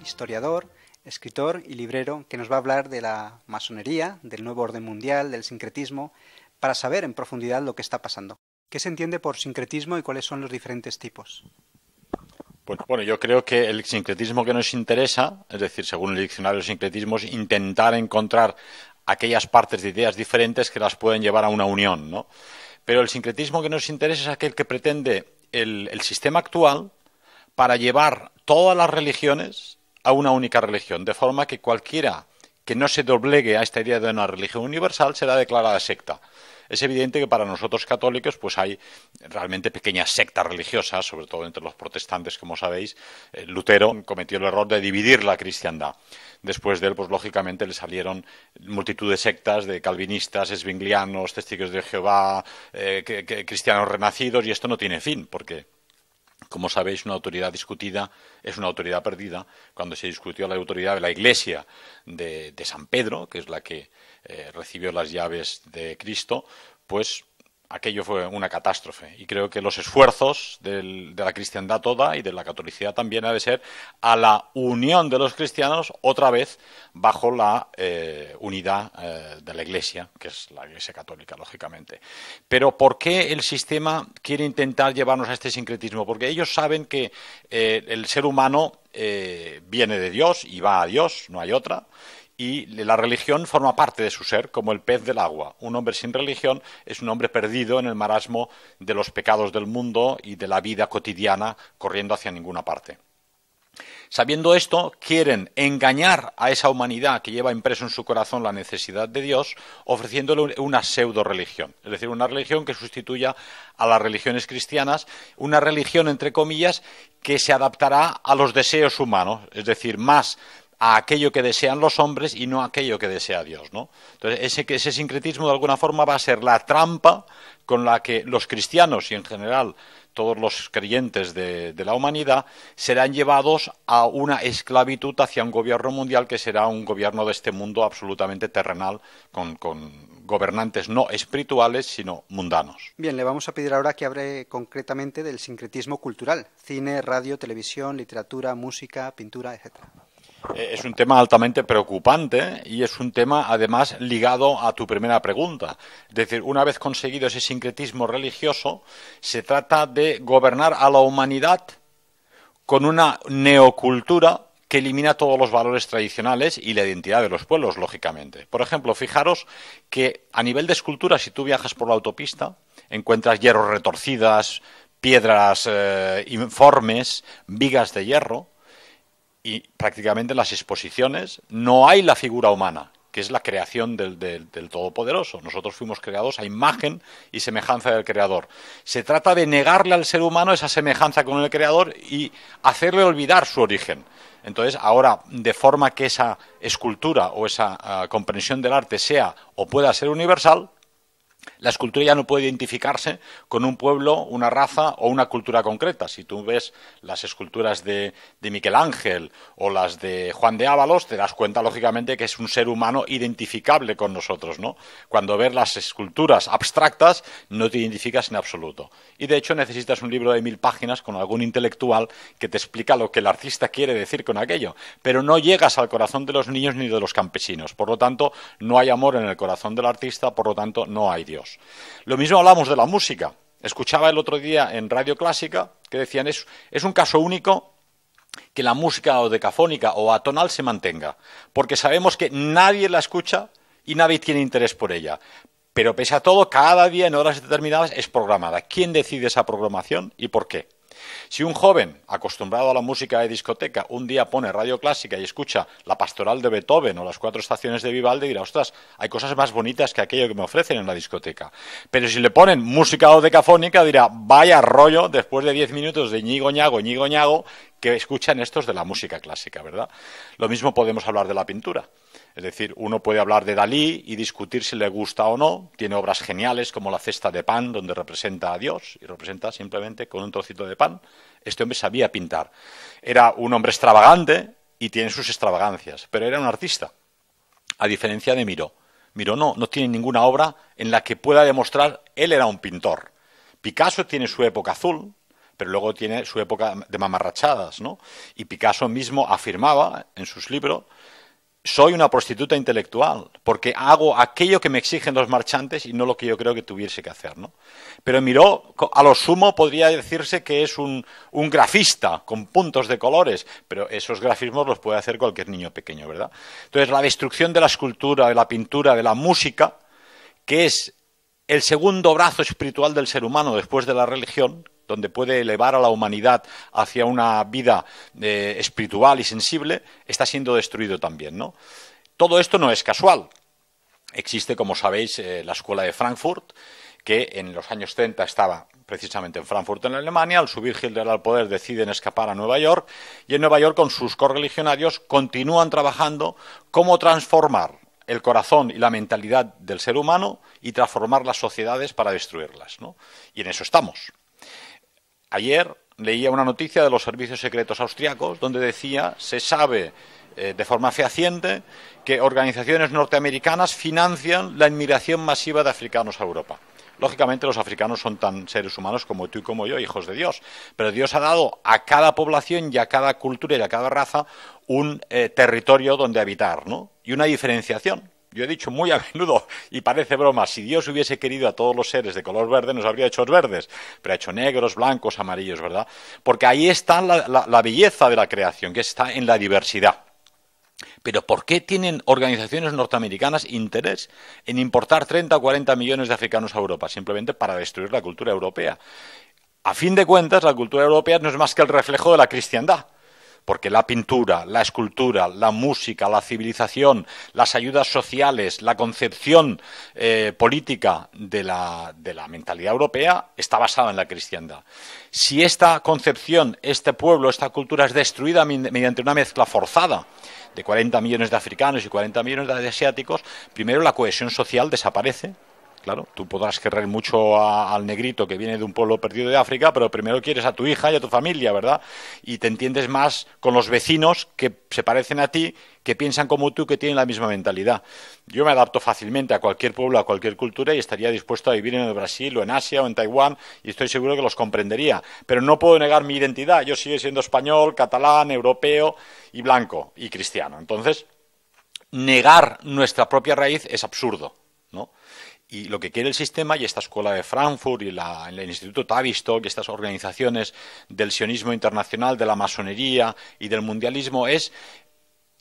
Historiador, escritor y librero que nos va a hablar de la masonería, del nuevo orden mundial, del sincretismo, para saber en profundidad lo que está pasando. ¿Qué se entiende por sincretismo y cuáles son los diferentes tipos? Pues bueno, yo creo que el sincretismo que nos interesa, es decir, según el diccionario de sincretismo, es intentar encontrar aquellas partes de ideas diferentes que las pueden llevar a una unión, ¿no? Pero el sincretismo que nos interesa es aquel que pretende el sistema actual para llevar todas las religiones a una única religión, de forma que cualquiera que no se doblegue a esta idea de una religión universal será declarada secta. Es evidente que para nosotros católicos pues hay realmente pequeñas sectas religiosas, sobre todo entre los protestantes, como sabéis. Lutero cometió el error de dividir la cristiandad. Después de él, pues lógicamente le salieron multitud de sectas de calvinistas, esvinglianos, testigos de Jehová, cristianos renacidos, y esto no tiene fin, porque como sabéis, una autoridad discutida es una autoridad perdida. Cuando se discutió la autoridad de la Iglesia de San Pedro, que es la que recibió las llaves de Cristo, pues aquello fue una catástrofe. Y creo que los esfuerzos de la cristiandad toda y de la catolicidad también ha de ser a la unión de los cristianos otra vez bajo la unidad de la Iglesia, que es la Iglesia católica, lógicamente. Pero ¿por qué el sistema quiere intentar llevarnos a este sincretismo? Porque ellos saben que el ser humano viene de Dios y va a Dios, no hay otra. Y la religión forma parte de su ser, como el pez del agua. Un hombre sin religión es un hombre perdido en el marasmo de los pecados del mundo y de la vida cotidiana, corriendo hacia ninguna parte. Sabiendo esto, quieren engañar a esa humanidad que lleva impreso en su corazón la necesidad de Dios, ofreciéndole una pseudo-religión, es decir, una religión que sustituya a las religiones cristianas, una religión, entre comillas, que se adaptará a los deseos humanos, es decir, más a aquello que desean los hombres y no a aquello que desea Dios, ¿no? Entonces, ese sincretismo de alguna forma va a ser la trampa con la que los cristianos y en general todos los creyentes de la humanidad serán llevados a una esclavitud hacia un gobierno mundial que será un gobierno de este mundo absolutamente terrenal, con gobernantes no espirituales, sino mundanos. Bien, le vamos a pedir ahora que hable concretamente del sincretismo cultural: cine, radio, televisión, literatura, música, pintura, etcétera. Es un tema altamente preocupante y es un tema, además, ligado a tu primera pregunta. Es decir, una vez conseguido ese sincretismo religioso, se trata de gobernar a la humanidad con una neocultura que elimina todos los valores tradicionales y la identidad de los pueblos, lógicamente. Por ejemplo, fijaros que a nivel de escultura, si tú viajas por la autopista, encuentras hierros retorcidas, piedras informes, vigas de hierro. Y prácticamente en las exposiciones no hay la figura humana, que es la creación del Todopoderoso. Nosotros fuimos creados a imagen y semejanza del Creador. Se trata de negarle al ser humano esa semejanza con el Creador y hacerle olvidar su origen. Entonces, ahora, de forma que esa escultura o esa comprensión del arte sea o pueda ser universal, la escultura ya no puede identificarse con un pueblo, una raza o una cultura concreta. Si tú ves las esculturas de Miguel Ángel o las de Juan de Ávalos, te das cuenta, lógicamente, que es un ser humano identificable con nosotros, ¿no? Cuando ves las esculturas abstractas, no te identificas en absoluto. Y, de hecho, necesitas un libro de 1000 páginas con algún intelectual que te explica lo que el artista quiere decir con aquello. Pero no llegas al corazón de los niños ni de los campesinos. Por lo tanto, no hay amor en el corazón del artista, por lo tanto, no hay Dios. Lo mismo hablamos de la música. Escuchaba el otro día en Radio Clásica que decían es un caso único que la música dodecafónica o atonal se mantenga, porque sabemos que nadie la escucha y nadie tiene interés por ella. Pero pese a todo, cada día en horas determinadas es programada. ¿Quién decide esa programación y por qué? Si un joven acostumbrado a la música de discoteca un día pone radio clásica y escucha la pastoral de Beethoven o las 4 estaciones de Vivaldi, dirá, ostras, hay cosas más bonitas que aquello que me ofrecen en la discoteca. Pero si le ponen música dodecafónica, dirá, vaya rollo, después de 10 minutos de ñigo ñago, que escuchan estos de la música clásica, ¿verdad? Lo mismo podemos hablar de la pintura. Es decir, uno puede hablar de Dalí y discutir si le gusta o no. Tiene obras geniales como La cesta de pan, donde representa a Dios y representa simplemente con un trocito de pan. Este hombre sabía pintar. Era un hombre extravagante y tiene sus extravagancias, pero era un artista, a diferencia de Miró. Miró no tiene ninguna obra en la que pueda demostrar él era un pintor. Picasso tiene su época azul, pero luego tiene su época de mamarrachadas, ¿no? Y Picasso mismo afirmaba en sus libros: soy una prostituta intelectual, porque hago aquello que me exigen los marchantes y no lo que yo creo que tuviese que hacer, ¿no? Pero Miró, a lo sumo, podría decirse que es un grafista con puntos de colores, pero esos grafismos los puede hacer cualquier niño pequeño, ¿verdad? Entonces, la destrucción de la escultura, de la pintura, de la música, que es el segundo brazo espiritual del ser humano después de la religión, donde puede elevar a la humanidad hacia una vida espiritual y sensible, está siendo destruido también, ¿no? Todo esto no es casual. Existe, como sabéis, la Escuela de Frankfurt, que en los años 30 estaba precisamente en Frankfurt, en Alemania. Al subir Hitler al poder deciden escapar a Nueva York, y en Nueva York, con sus correligionarios, continúan trabajando cómo transformar el corazón y la mentalidad del ser humano y transformar las sociedades para destruirlas, ¿no? Y en eso estamos. Ayer leía una noticia de los servicios secretos austriacos donde decía, se sabe de forma fehaciente que organizaciones norteamericanas financian la inmigración masiva de africanos a Europa. Lógicamente los africanos son tan seres humanos como tú y como yo, hijos de Dios, pero Dios ha dado a cada población y a cada cultura y a cada raza un territorio donde habitar, ¿no? Y una diferenciación. Yo he dicho muy a menudo, y parece broma, si Dios hubiese querido a todos los seres de color verde, nos habría hecho verdes, pero ha hecho negros, blancos, amarillos, ¿verdad? Porque ahí está la belleza de la creación, que está en la diversidad. Pero ¿por qué tienen organizaciones norteamericanas interés en importar 30 o 40 millones de africanos a Europa? Simplemente para destruir la cultura europea. A fin de cuentas, la cultura europea no es más que el reflejo de la cristiandad. Porque la pintura, la escultura, la música, la civilización, las ayudas sociales, la concepción política de la mentalidad europea está basada en la cristiandad. Si esta concepción, este pueblo, esta cultura es destruida mediante una mezcla forzada de 40 millones de africanos y 40 millones de asiáticos, primero la cohesión social desaparece. Claro, tú podrás querer mucho al negrito que viene de un pueblo perdido de África, pero primero quieres a tu hija y a tu familia, ¿verdad? Y te entiendes más con los vecinos que se parecen a ti, que piensan como tú, que tienen la misma mentalidad. Yo me adapto fácilmente a cualquier pueblo, a cualquier cultura, y estaría dispuesto a vivir en el Brasil o en Asia o en Taiwán, y estoy seguro que los comprendería. Pero no puedo negar mi identidad. Yo sigo siendo español, catalán, europeo y blanco y cristiano. Entonces, negar nuestra propia raíz es absurdo, ¿no? Y lo que quiere el sistema, y esta escuela de Frankfurt y el Instituto Tavistock y estas organizaciones del sionismo internacional, de la masonería y del mundialismo, es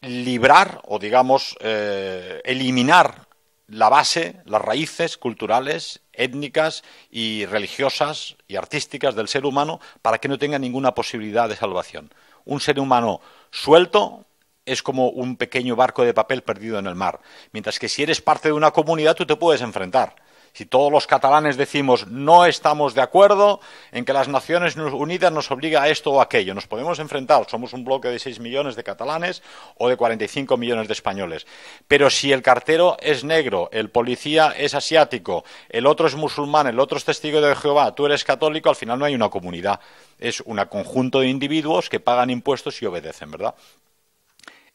librar o, digamos, eliminar la base, las raíces culturales, étnicas y religiosas y artísticas del ser humano para que no tenga ninguna posibilidad de salvación. Un ser humano suelto es como un pequeño barco de papel perdido en el mar. Mientras que si eres parte de una comunidad, tú te puedes enfrentar. Si todos los catalanes decimos no estamos de acuerdo en que las Naciones Unidas nos obliga a esto o aquello, nos podemos enfrentar. Somos un bloque de 6 millones de catalanes o de 45 millones de españoles. Pero si el cartero es negro, el policía es asiático, el otro es musulmán, el otro es testigo de Jehová, tú eres católico, al final no hay una comunidad. Es un conjunto de individuos que pagan impuestos y obedecen, ¿verdad?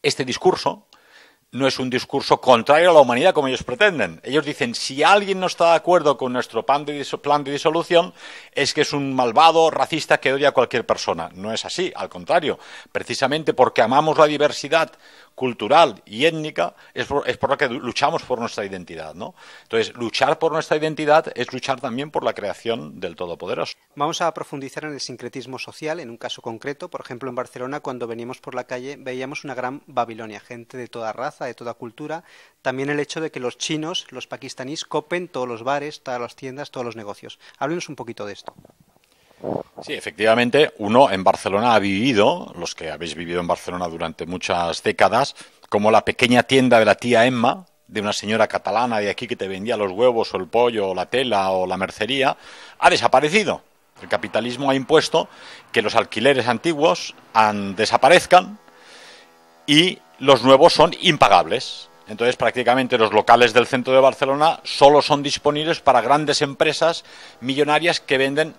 Este discurso no es un discurso contrario a la humanidad como ellos pretenden. Ellos dicen, si alguien no está de acuerdo con nuestro plan de disolución, es que es un malvado racista que odia a cualquier persona. No es así, al contrario. Precisamente porque amamos la diversidad cultural y étnica es por la que luchamos por nuestra identidad, ¿no? Entonces, luchar por nuestra identidad es luchar también por la creación del Todopoderoso. Vamos a profundizar en el sincretismo social, en un caso concreto. Por ejemplo, en Barcelona, cuando veníamos por la calle, veíamos una gran Babilonia, gente de toda raza, de toda cultura. También el hecho de que los chinos, los pakistaníes, copen todos los bares, todas las tiendas, todos los negocios. Háblenos un poquito de esto. Sí, efectivamente, uno en Barcelona ha vivido, los que habéis vivido en Barcelona durante muchas décadas, como la pequeña tienda de la tía Emma, de una señora catalana de aquí que te vendía los huevos o el pollo o la tela o la mercería, ha desaparecido. El capitalismo ha impuesto que los alquileres antiguos desaparezcan y los nuevos son impagables. Entonces, prácticamente los locales del centro de Barcelona solo son disponibles para grandes empresas millonarias que venden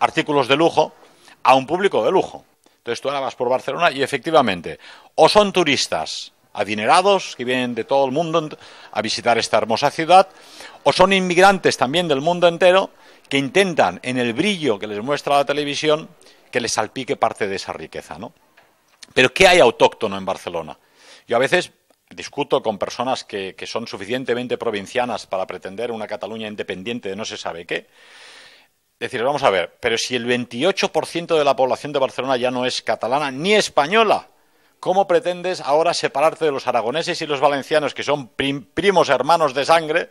artículos de lujo a un público de lujo. Entonces tú ahora vas por Barcelona y efectivamente o son turistas adinerados que vienen de todo el mundo a visitar esta hermosa ciudad, o son inmigrantes también del mundo entero que intentan, en el brillo que les muestra la televisión, que les salpique parte de esa riqueza, ¿no? Pero ¿qué hay autóctono en Barcelona? Yo a veces discuto con personas que son suficientemente provincianas para pretender una Cataluña independiente de no se sabe qué. Decir, vamos a ver, pero si el 28% de la población de Barcelona ya no es catalana ni española, ¿cómo pretendes ahora separarte de los aragoneses y los valencianos, que son primos hermanos de sangre,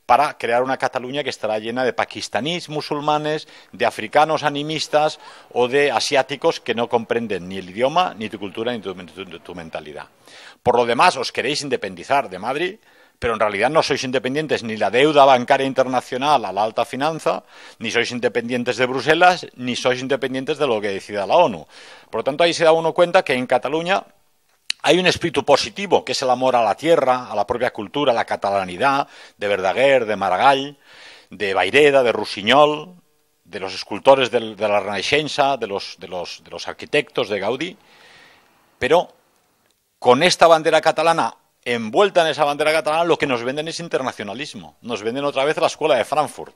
para crear una Cataluña que estará llena de pakistaníes musulmanes, de africanos animistas o de asiáticos que no comprenden ni el idioma, ni tu cultura, ni tu mentalidad? Por lo demás, os queréis independizar de Madrid, pero en realidad no sois independientes ni la deuda bancaria internacional a la alta finanza, ni sois independientes de Bruselas, ni sois independientes de lo que decida la ONU. Por lo tanto, ahí se da uno cuenta que en Cataluña hay un espíritu positivo, que es el amor a la tierra, a la propia cultura, a la catalanidad, de Verdaguer, de Maragall, de Vayreda, de Rusiñol, de los escultores de la Renaixença, de los arquitectos de Gaudí, pero con esta bandera catalana, envuelta en esa bandera catalana, lo que nos venden es internacionalismo. Nos venden otra vez la escuela de Frankfurt.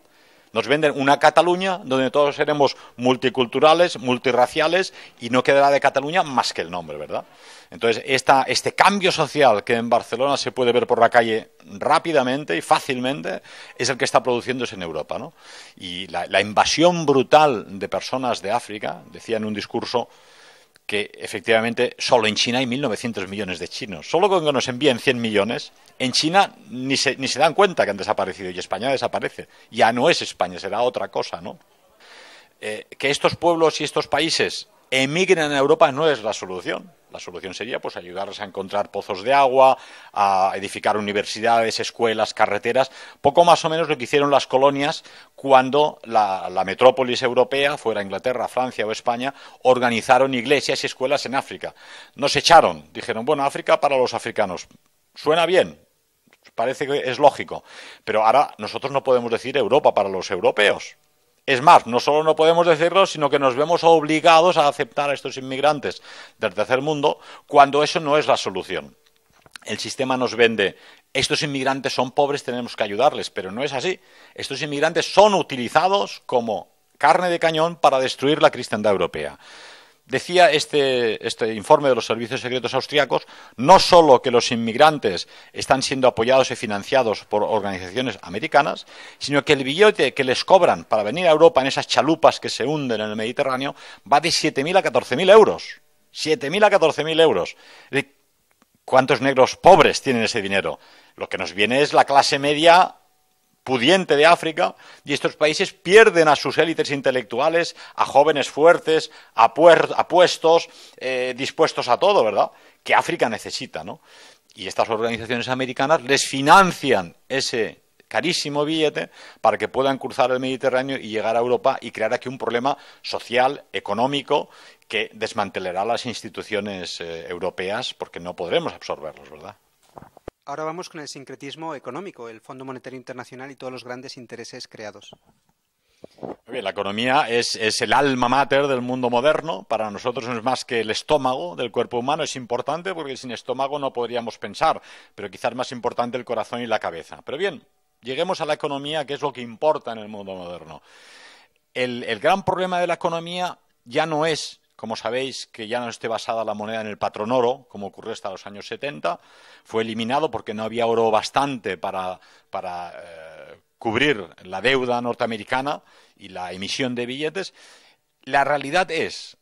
Nos venden una Cataluña donde todos seremos multiculturales, multirraciales y no quedará de Cataluña más que el nombre, ¿verdad? Entonces, este cambio social que en Barcelona se puede ver por la calle rápidamente y fácilmente es el que está produciéndose en Europa, ¿no? Y la invasión brutal de personas de África, decía en un discurso, que efectivamente solo en China hay 1.900 millones de chinos. Solo con que nos envíen 100 millones, en China ni se dan cuenta que han desaparecido y España desaparece. Ya no es España, será otra cosa, ¿no? Que estos pueblos y estos países emigren a Europa no es la solución. La solución sería pues ayudarles a encontrar pozos de agua, a edificar universidades, escuelas, carreteras, poco más o menos lo que hicieron las colonias cuando la metrópolis europea, fuera Inglaterra, Francia o España, organizaron iglesias y escuelas en África. Nos echaron, dijeron, bueno, África para los africanos. Suena bien, parece que es lógico, pero ahora nosotros no podemos decir Europa para los europeos. Es más, no solo no podemos decirlo, sino que nos vemos obligados a aceptar a estos inmigrantes del tercer mundo cuando eso no es la solución. El sistema nos vende, estos inmigrantes son pobres, tenemos que ayudarles, pero no es así. Estos inmigrantes son utilizados como carne de cañón para destruir la cristiandad europea. Decía este informe de los servicios secretos austriacos, no solo que los inmigrantes están siendo apoyados y financiados por organizaciones americanas, sino que el billete que les cobran para venir a Europa en esas chalupas que se hunden en el Mediterráneo va de 7.000 a 14.000 euros. 7.000 a 14.000 euros. ¿Cuántos negros pobres tienen ese dinero? Lo que nos viene es la clase media pudiente de África, y estos países pierden a sus élites intelectuales, a jóvenes fuertes, a puestos, dispuestos a todo, ¿verdad? Que África necesita, ¿no? Y estas organizaciones americanas les financian ese carísimo billete para que puedan cruzar el Mediterráneo y llegar a Europa y crear aquí un problema social, económico, que desmantelará las instituciones europeas porque no podremos absorberlos, ¿verdad? Ahora vamos con el sincretismo económico, el Fondo Monetario Internacional y todos los grandes intereses creados. Muy bien, la economía es el alma mater del mundo moderno. Para nosotros no es más que el estómago del cuerpo humano. Es importante porque sin estómago no podríamos pensar, pero quizás más importante el corazón y la cabeza. Pero bien, lleguemos a la economía, que es lo que importa en el mundo moderno. El gran problema de la economía ya no es como sabéis, que ya no esté basada la moneda en el patrón oro, como ocurrió hasta los años 70, fue eliminado porque no había oro bastante para cubrir la deuda norteamericana y la emisión de billetes. La realidad es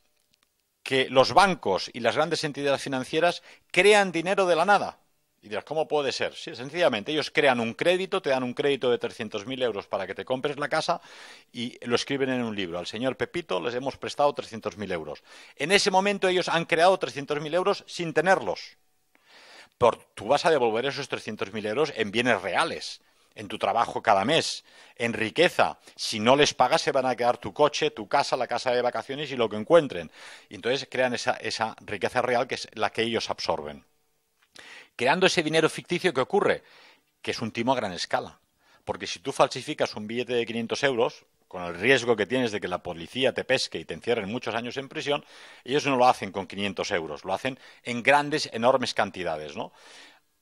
que los bancos y las grandes entidades financieras crean dinero de la nada. Y dirás, ¿cómo puede ser? Sí, sencillamente, ellos crean un crédito, te dan un crédito de 300.000 euros para que te compres la casa y lo escriben en un libro. Al señor Pepito les hemos prestado 300.000 euros. En ese momento ellos han creado 300.000 euros sin tenerlos. Tú vas a devolver esos 300.000 euros en bienes reales, en tu trabajo cada mes, en riqueza. Si no les pagas, se van a quedar tu coche, tu casa, la casa de vacaciones y lo que encuentren. Y entonces crean esa riqueza real que es la que ellos absorben. Creando ese dinero ficticio, ¿qué ocurre? Que es un timo a gran escala. Porque si tú falsificas un billete de 500 euros, con el riesgo que tienes de que la policía te pesque y te encierren muchos años en prisión, ellos no lo hacen con 500 euros, lo hacen en grandes, enormes cantidades, ¿no?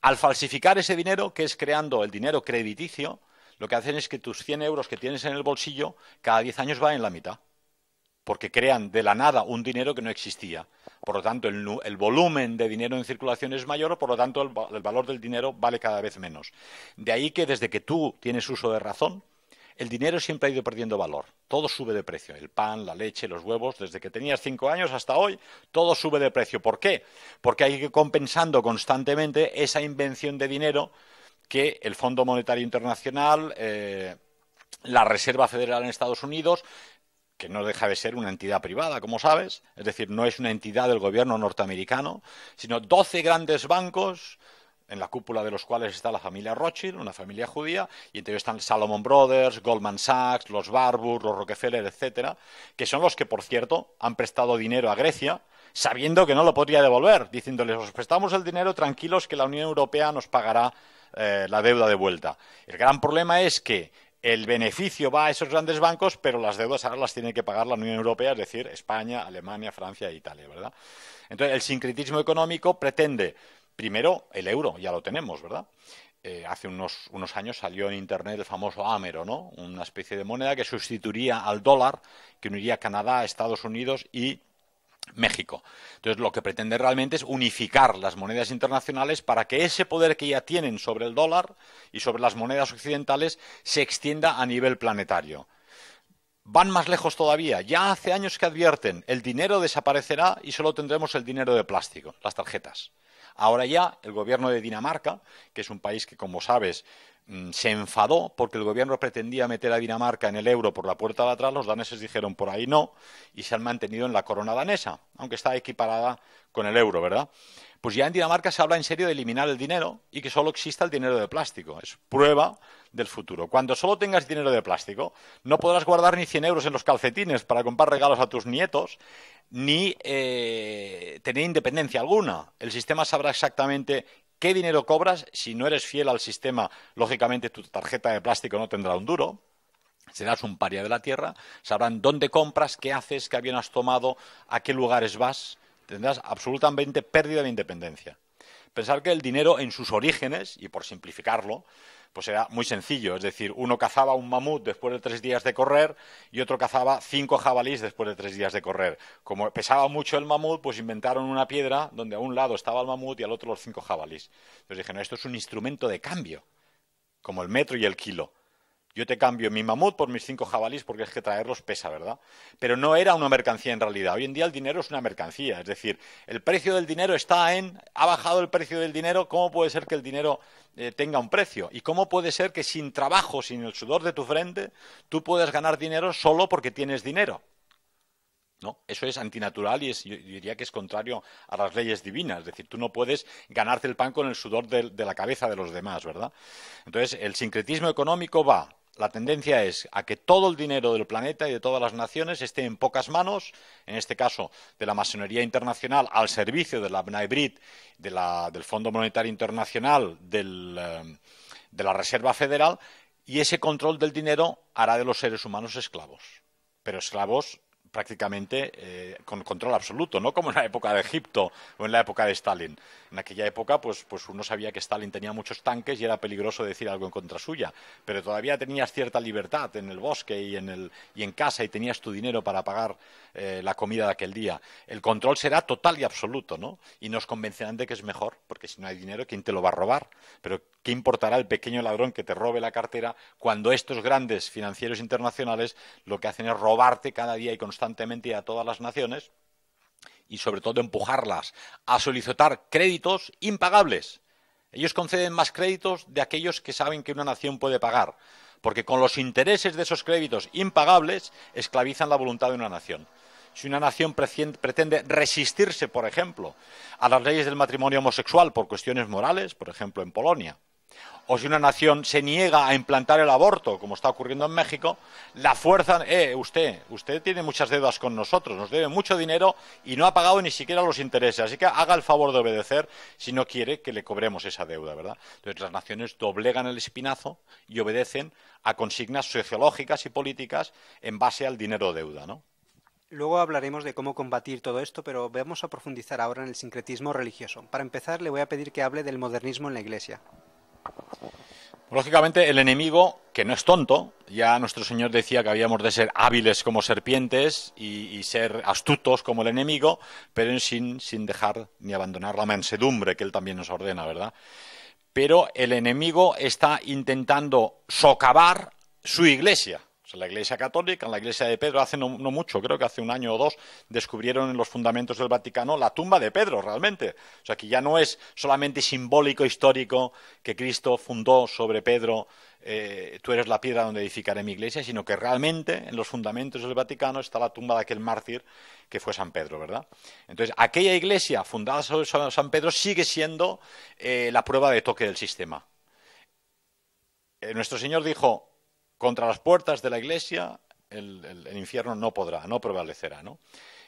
Al falsificar ese dinero, que es creando el dinero crediticio, lo que hacen es que tus 100 euros que tienes en el bolsillo, cada 10 años va en la mitad. Porque crean de la nada un dinero que no existía. Por lo tanto, el volumen de dinero en circulación es mayor, por lo tanto, el valor del dinero vale cada vez menos. De ahí que desde que tú tienes uso de razón, el dinero siempre ha ido perdiendo valor. Todo sube de precio. El pan, la leche, los huevos, desde que tenías 5 años hasta hoy, todo sube de precio. ¿Por qué? Porque hay que ir compensando constantemente esa invención de dinero que el Fondo Monetario Internacional, la Reserva Federal en Estados Unidos, que no deja de ser una entidad privada, como sabes, es decir, no es una entidad del gobierno norteamericano, sino 12 grandes bancos, en la cúpula de los cuales está la familia Rothschild, una familia judía, y entre ellos están Salomon Brothers, Goldman Sachs, los Warburg, los Rockefeller, etcétera, que son los que, por cierto, han prestado dinero a Grecia, sabiendo que no lo podría devolver, diciéndoles, os prestamos el dinero, tranquilos, que la Unión Europea nos pagará la deuda de vuelta. El gran problema es que el beneficio va a esos grandes bancos, pero las deudas ahora las tiene que pagar la Unión Europea, es decir, España, Alemania, Francia e Italia, ¿verdad? Entonces, el sincretismo económico pretende, primero, el euro, ya lo tenemos, ¿verdad? Hace unos años salió en Internet el famoso Amero, ¿no? Una especie de moneda que sustituiría al dólar, que uniría Canadá, Estados Unidos y México. Entonces, lo que pretende realmente es unificar las monedas internacionales para que ese poder que ya tienen sobre el dólar y sobre las monedas occidentales se extienda a nivel planetario. Van más lejos todavía. Ya hace años que advierten, el dinero desaparecerá y solo tendremos el dinero de plástico, las tarjetas. Ahora ya el gobierno de Dinamarca, que es un país que, como sabes, se enfadó porque el gobierno pretendía meter a Dinamarca en el euro por la puerta de atrás, los daneses dijeron por ahí no, y se han mantenido en la corona danesa, aunque está equiparada con el euro, ¿verdad? Pues ya en Dinamarca se habla en serio de eliminar el dinero y que solo exista el dinero de plástico. Es prueba del futuro. Cuando solo tengas dinero de plástico, no podrás guardar ni 100 euros en los calcetines para comprar regalos a tus nietos, ni tener independencia alguna. El sistema sabrá exactamente qué dinero cobras. Si no eres fiel al sistema, lógicamente tu tarjeta de plástico no tendrá un duro. Serás un paria de la tierra. Sabrán dónde compras, qué haces, qué avión has tomado, a qué lugares vas. Tendrás absolutamente pérdida de independencia. Pensar que el dinero en sus orígenes, y por simplificarlo, pues era muy sencillo. Es decir, uno cazaba un mamut después de 3 días de correr y otro cazaba 5 jabalíes después de 3 días de correr. Como pesaba mucho el mamut, pues inventaron una piedra donde a un lado estaba el mamut y al otro los 5 jabalíes. Entonces dije, no, esto es un instrumento de cambio, como el metro y el kilo. Yo te cambio mi mamut por mis 5 jabalíes porque es que traerlos pesa, ¿verdad? Pero no era una mercancía en realidad. Hoy en día el dinero es una mercancía. Es decir, el precio del dinero ha bajado el precio del dinero. ¿Cómo puede ser que el dinero tenga un precio? ¿Y cómo puede ser que sin trabajo, sin el sudor de tu frente, tú puedas ganar dinero solo porque tienes dinero? ¿No? Eso es antinatural y yo diría que es contrario a las leyes divinas. Es decir, tú no puedes ganarte el pan con el sudor de la cabeza de los demás, ¿verdad? Entonces, el sincretismo económico la tendencia es a que todo el dinero del planeta y de todas las naciones esté en pocas manos, en este caso de la masonería internacional, al servicio de la B'nai Brit, del Fondo Monetario Internacional, de la Reserva Federal, y ese control del dinero hará de los seres humanos esclavos. Pero esclavos prácticamente con control absoluto, no como en la época de Egipto o en la época de Stalin. En aquella época, pues uno sabía que Stalin tenía muchos tanques y era peligroso decir algo en contra suya, pero todavía tenías cierta libertad en el bosque y en casa, y tenías tu dinero para pagar la comida de aquel día. El control será total y absoluto, ¿no? Y nos convencerán de que es mejor, porque si no hay dinero, ¿quién te lo va a robar? Pero ¿qué importará el pequeño ladrón que te robe la cartera cuando estos grandes financieros internacionales lo que hacen es robarte cada día y constantemente a todas las naciones, y sobre todo empujarlas a solicitar créditos impagables? Ellos conceden más créditos de aquellos que saben que una nación puede pagar, porque con los intereses de esos créditos impagables esclavizan la voluntad de una nación. Si una nación pretende resistirse, por ejemplo, a las leyes del matrimonio homosexual por cuestiones morales, por ejemplo en Polonia, o si una nación se niega a implantar el aborto, como está ocurriendo en México, la fuerzan, usted tiene muchas deudas con nosotros, nos debe mucho dinero y no ha pagado ni siquiera los intereses, así que haga el favor de obedecer si no quiere que le cobremos esa deuda, ¿verdad? Entonces las naciones doblegan el espinazo y obedecen a consignas sociológicas y políticas en base al dinero-deuda, ¿no? Luego hablaremos de cómo combatir todo esto, pero vamos a profundizar ahora en el sincretismo religioso. Para empezar, le voy a pedir que hable del modernismo en la Iglesia. Lógicamente, el enemigo, que no es tonto, ya nuestro Señor decía que habíamos de ser hábiles como serpientes y ser astutos como el enemigo, pero sin dejar ni abandonar la mansedumbre que Él también nos ordena, ¿verdad? Pero el enemigo está intentando socavar su Iglesia. O sea, la Iglesia Católica, en la Iglesia de Pedro, hace no mucho, creo que hace un año o dos, descubrieron en los fundamentos del Vaticano la tumba de Pedro, realmente. O sea, que ya no es solamente simbólico, histórico, que Cristo fundó sobre Pedro, tú eres la piedra donde edificaré mi Iglesia, sino que realmente en los fundamentos del Vaticano está la tumba de aquel mártir que fue San Pedro, ¿verdad? Entonces, aquella Iglesia fundada sobre San Pedro sigue siendo la prueba de toque del sistema. Nuestro Señor dijo: contra las puertas de la Iglesia el infierno no prevalecerá, ¿no?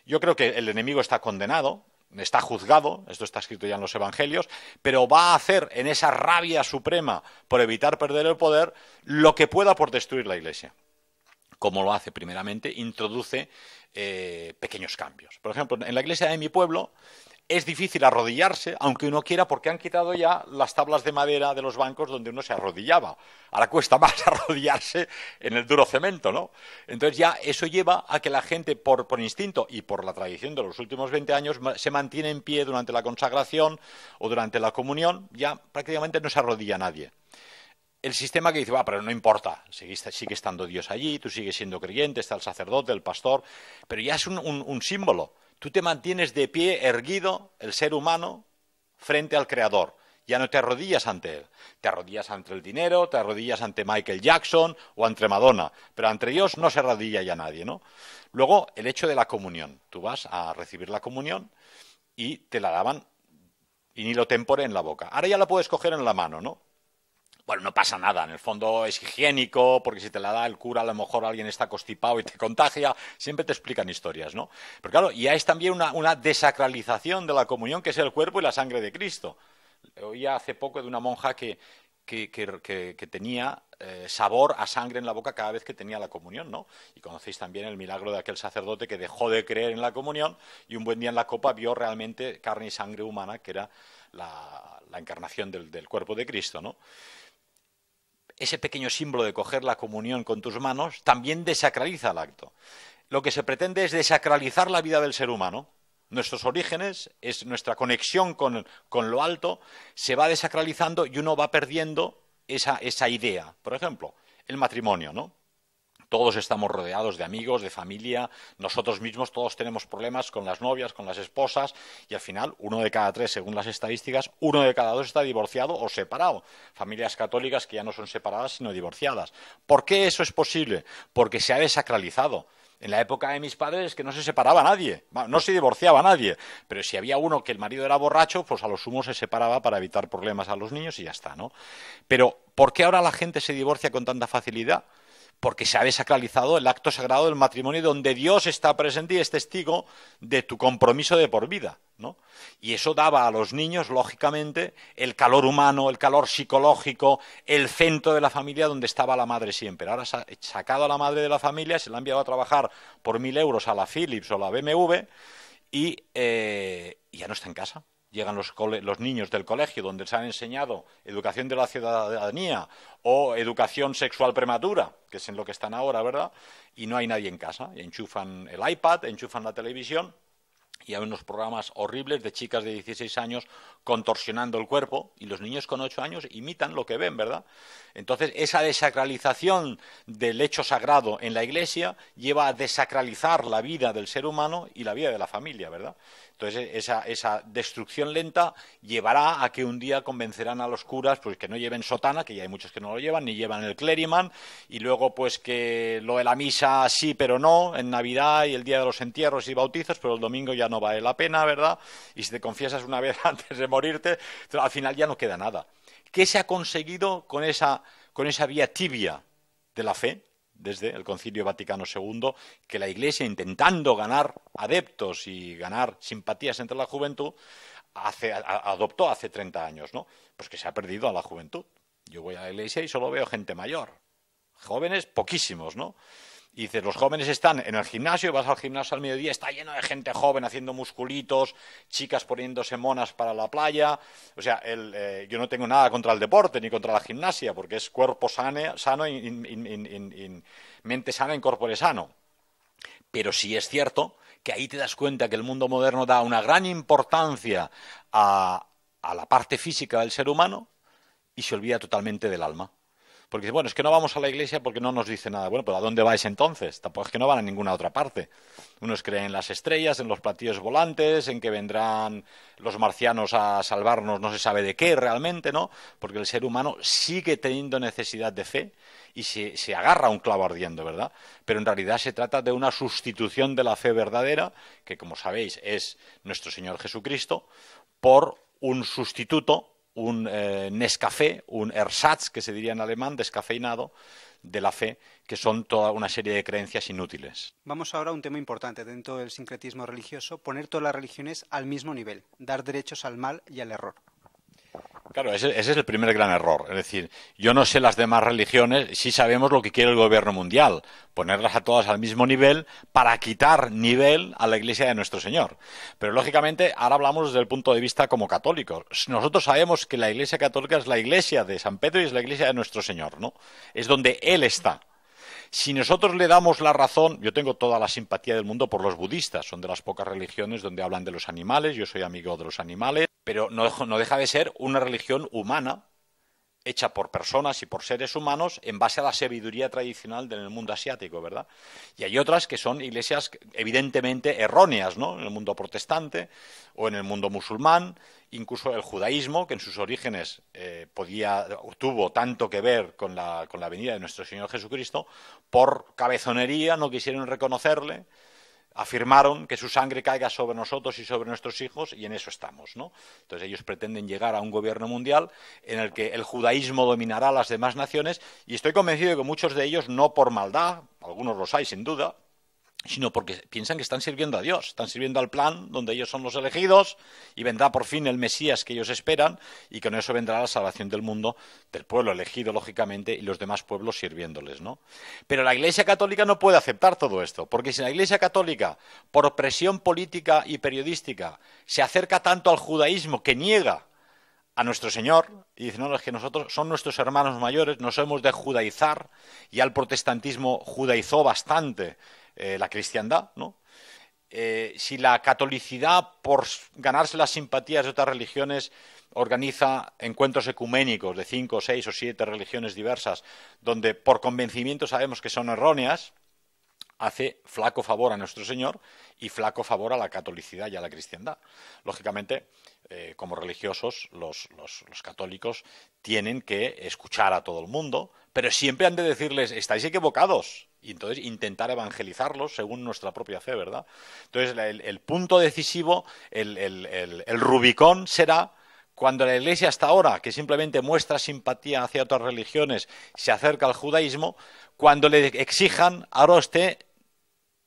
Yo creo que el enemigo está condenado, está juzgado, esto está escrito ya en los Evangelios, pero va a hacer en esa rabia suprema por evitar perder el poder lo que pueda por destruir la Iglesia. ¿Cómo lo hace? Primeramente, introduce pequeños cambios. Por ejemplo, en la iglesia de mi pueblo es difícil arrodillarse, aunque uno quiera, porque han quitado ya las tablas de madera de los bancos donde uno se arrodillaba. Ahora cuesta más arrodillarse en el duro cemento, ¿no? Entonces ya eso lleva a que la gente, por instinto y por la tradición de los últimos 20 años, se mantiene en pie durante la consagración o durante la comunión, ya prácticamente no se arrodilla nadie. El sistema que dice, pero no importa, sigue estando Dios allí, tú sigues siendo creyente, está el sacerdote, el pastor, pero ya es un símbolo. Tú te mantienes de pie, erguido, el ser humano, frente al Creador. Ya no te arrodillas ante Él. Te arrodillas ante el dinero, te arrodillas ante Michael Jackson o ante Madonna. Pero ante Dios no se arrodilla ya nadie, ¿no? Luego, el hecho de la comunión. Tú vas a recibir la comunión y te la daban in illo tempore en la boca. Ahora ya la puedes coger en la mano, ¿no? Bueno, no pasa nada, en el fondo es higiénico, porque si te la da el cura a lo mejor alguien está constipado y te contagia, siempre te explican historias, ¿no? Pero claro, ya es también una desacralización de la comunión, que es el cuerpo y la sangre de Cristo. Oía hace poco de una monja que tenía sabor a sangre en la boca cada vez que tenía la comunión, ¿no? Y conocéis también el milagro de aquel sacerdote que dejó de creer en la comunión y un buen día en la copa vio realmente carne y sangre humana, que era la encarnación del cuerpo de Cristo, ¿no? Ese pequeño símbolo de coger la comunión con tus manos también desacraliza el acto. Lo que se pretende es desacralizar la vida del ser humano. Nuestros orígenes, es nuestra conexión con lo alto, se va desacralizando y uno va perdiendo esa idea. Por ejemplo, el matrimonio, ¿no? Todos estamos rodeados de amigos, de familia, nosotros mismos todos tenemos problemas con las novias, con las esposas, y al final 1 de cada 3, según las estadísticas, 1 de cada 2 está divorciado o separado. Familias católicas que ya no son separadas sino divorciadas. ¿Por qué eso es posible? Porque se ha desacralizado. En la época de mis padres que no se separaba nadie, no se divorciaba nadie, pero si había uno que el marido era borracho, pues a lo sumo se separaba para evitar problemas a los niños y ya está, ¿no? Pero ¿por qué ahora la gente se divorcia con tanta facilidad? porque se ha desacralizado el acto sagrado del matrimonio, donde Dios está presente y es testigo de tu compromiso de por vida, ¿no? Y eso daba a los niños, lógicamente, el calor humano, el calor psicológico, el centro de la familia donde estaba la madre siempre. Ahora se ha sacado a la madre de la familia, se la ha enviado a trabajar por 1.000 euros a la Philips o la BMW y ya no está en casa. Llegan los niños del colegio donde se han enseñado educación de la ciudadanía o educación sexual prematura, que es en lo que están ahora, ¿verdad? Y no hay nadie en casa. Y enchufan el iPad, enchufan la televisión y hay unos programas horribles de chicas de 16 años contorsionando el cuerpo y los niños con 8 años imitan lo que ven, ¿verdad? Entonces, esa desacralización del hecho sagrado en la Iglesia lleva a desacralizar la vida del ser humano y la vida de la familia, ¿verdad? Entonces, esa destrucción lenta llevará a que un día convencerán a los curas pues que no lleven sotana, que ya hay muchos que no lo llevan, ni llevan el clériman, y luego pues que lo de la misa sí, pero no, en Navidad y el día de los entierros y bautizos, pero el domingo ya no vale la pena, ¿verdad? Y si te confiesas una vez antes de morirte, al final ya no queda nada. ¿Qué se ha conseguido con esa vía tibia de la fe? Desde el Concilio Vaticano II, que la Iglesia, intentando ganar adeptos y ganar simpatías entre la juventud, adoptó hace 30 años, ¿no? Pues que se ha perdido a la juventud. Yo voy a la Iglesia y solo veo gente mayor. Jóvenes, poquísimos, ¿no? Y dices, los jóvenes están en el gimnasio, vas al gimnasio al mediodía, está lleno de gente joven haciendo musculitos, chicas poniéndose monas para la playa. O sea, yo no tengo nada contra el deporte ni contra la gimnasia, porque es cuerpo sano y mente sana, incorpore sano. Pero sí es cierto que ahí te das cuenta que el mundo moderno da una gran importancia a la parte física del ser humano y se olvida totalmente del alma. Porque bueno, es que no vamos a la iglesia porque no nos dice nada. Bueno, pero ¿a dónde vais entonces? Tampoco es que no van a ninguna otra parte. Unos creen en las estrellas, en los platillos volantes, en que vendrán los marcianos a salvarnos, no se sabe de qué realmente, ¿no? Porque el ser humano sigue teniendo necesidad de fe y se agarra a un clavo ardiendo, ¿verdad? Pero en realidad se trata de una sustitución de la fe verdadera, que como sabéis es nuestro Señor Jesucristo, por un sustituto, un Nescafé, un Ersatz, que se diría en alemán, descafeinado, de la fe, que son toda una serie de creencias inútiles. Vamos ahora a un tema importante dentro del sincretismo religioso, poner todas las religiones al mismo nivel, dar derechos al mal y al error. Claro, ese es el primer gran error. Es decir, yo no sé las demás religiones, sí sabemos lo que quiere el gobierno mundial, ponerlas a todas al mismo nivel para quitar nivel a la Iglesia de nuestro Señor. Pero lógicamente ahora hablamos desde el punto de vista como católicos. Nosotros sabemos que la Iglesia católica es la Iglesia de San Pedro y es la Iglesia de nuestro Señor, ¿no? Es donde Él está. Si nosotros le damos la razón, yo tengo toda la simpatía del mundo por los budistas, son de las pocas religiones donde hablan de los animales, yo soy amigo de los animales, pero no deja de ser una religión humana, hecha por personas y por seres humanos en base a la sabiduría tradicional del mundo asiático, ¿verdad? Y hay otras que son iglesias evidentemente erróneas, ¿no? En el mundo protestante o en el mundo musulmán, incluso el judaísmo, que en sus orígenes tuvo tanto que ver con la venida de nuestro Señor Jesucristo, por cabezonería no quisieron reconocerle, afirmaron que su sangre caiga sobre nosotros y sobre nuestros hijos y en eso estamos, ¿no? Entonces ellos pretenden llegar a un gobierno mundial en el que el judaísmo dominará a las demás naciones y estoy convencido de que muchos de ellos no por maldad, algunos los hay sin duda, sino porque piensan que están sirviendo a Dios, están sirviendo al plan donde ellos son los elegidos y vendrá por fin el Mesías que ellos esperan y con eso vendrá la salvación del mundo, del pueblo elegido lógicamente y los demás pueblos sirviéndoles, ¿no? Pero la Iglesia Católica no puede aceptar todo esto, porque si la Iglesia Católica, por presión política y periodística, se acerca tanto al judaísmo que niega a nuestro Señor y dice, no, es que nosotros son nuestros hermanos mayores, nos hemos de judaizar, y al protestantismo judaizó bastante la cristiandad, ¿no? Si la catolicidad, por ganarse las simpatías de otras religiones, organiza encuentros ecuménicos de 5, 6 o 7 religiones diversas, donde por convencimiento sabemos que son erróneas, hace flaco favor a nuestro Señor y flaco favor a la catolicidad y a la cristiandad. Lógicamente, como religiosos, los católicos tienen que escuchar a todo el mundo, pero siempre han de decirles, estáis equivocados, y entonces intentar evangelizarlos según nuestra propia fe, ¿verdad? Entonces, el punto decisivo, el Rubicón será Cuando la Iglesia hasta ahora, que simplemente muestra simpatía hacia otras religiones, se acerca al judaísmo, cuando le exijan, ahora usted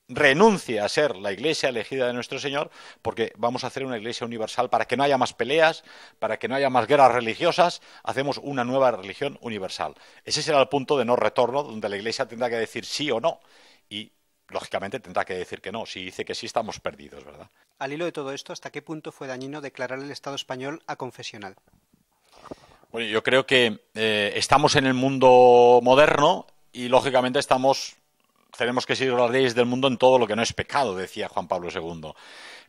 renuncie a ser la Iglesia elegida de nuestro Señor, porque vamos a hacer una Iglesia universal para que no haya más peleas, para que no haya más guerras religiosas, hacemos una nueva religión universal. Ese será el punto de no retorno, donde la Iglesia tendrá que decir sí o no, y lógicamente tendrá que decir que no. Si dice que sí, estamos perdidos, ¿verdad? Al hilo de todo esto, ¿hasta qué punto fue dañino declarar el Estado español aconfesional? Bueno, yo creo que estamos en el mundo moderno y lógicamente tenemos que seguir las leyes del mundo en todo lo que no es pecado, decía Juan Pablo II.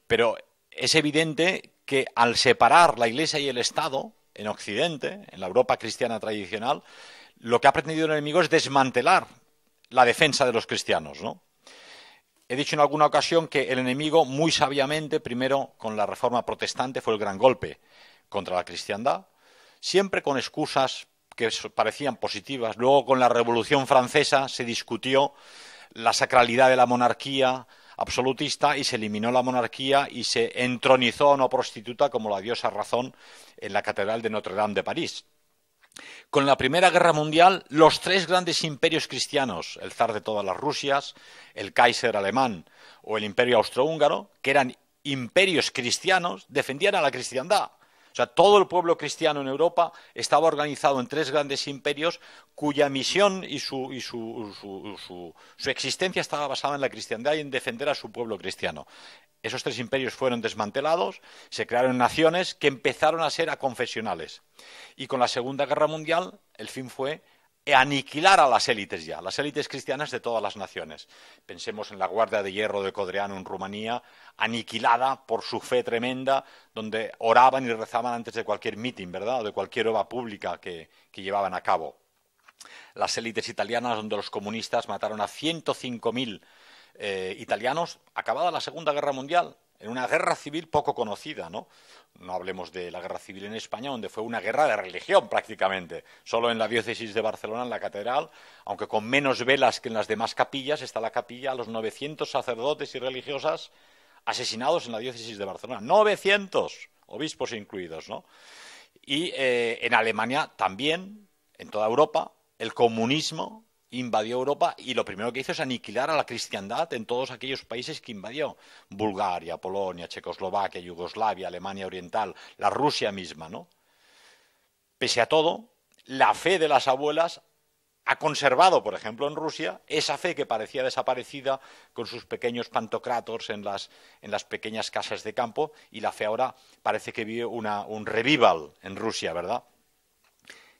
Pero es evidente que al separar la Iglesia y el Estado, en Occidente, en la Europa cristiana tradicional, lo que ha pretendido el enemigo es desmantelar la defensa de los cristianos, ¿no? He dicho en alguna ocasión que el enemigo, muy sabiamente, primero con la Reforma Protestante, fue el gran golpe contra la cristiandad, siempre con excusas que parecían positivas. Luego, con la Revolución Francesa, se discutió la sacralidad de la monarquía absolutista y se eliminó la monarquía y se entronizó a una prostituta como la diosa Razón en la Catedral de Notre Dame de París. Con la Primera Guerra Mundial, los tres grandes imperios cristianos, el zar de todas las Rusias, el Kaiser alemán o el imperio austrohúngaro, que eran imperios cristianos, defendían a la cristiandad. O sea, todo el pueblo cristiano en Europa estaba organizado en tres grandes imperios cuya misión y su existencia estaba basada en la cristiandad y en defender a su pueblo cristiano. Esos tres imperios fueron desmantelados, se crearon naciones que empezaron a ser aconfesionales. Y con la Segunda Guerra Mundial, el fin fue aniquilar a las élites cristianas de todas las naciones. Pensemos en la Guardia de Hierro de Codreanu en Rumanía, aniquilada por su fe tremenda, donde oraban y rezaban antes de cualquier mitin, ¿verdad?, o de cualquier obra pública que llevaban a cabo. Las élites italianas, donde los comunistas mataron a 105.000 italianos, acabada la Segunda Guerra Mundial, en una guerra civil poco conocida, ¿no? No hablemos de la guerra civil en España, donde fue una guerra de religión prácticamente. Solo en la diócesis de Barcelona, en la catedral, aunque con menos velas que en las demás capillas, está la capilla a los 900 sacerdotes y religiosas asesinados en la diócesis de Barcelona. 900, obispos incluidos, ¿no? Y en Alemania también, en toda Europa, el comunismo invadió Europa y lo primero que hizo es aniquilar a la cristiandad en todos aquellos países que invadió. Bulgaria, Polonia, Checoslovaquia, Yugoslavia, Alemania Oriental, la Rusia misma, ¿no? Pese a todo, la fe de las abuelas ha conservado, por ejemplo, en Rusia, esa fe que parecía desaparecida con sus pequeños pantocratos en las pequeñas casas de campo, y la fe ahora parece que vive un revival en Rusia, ¿verdad?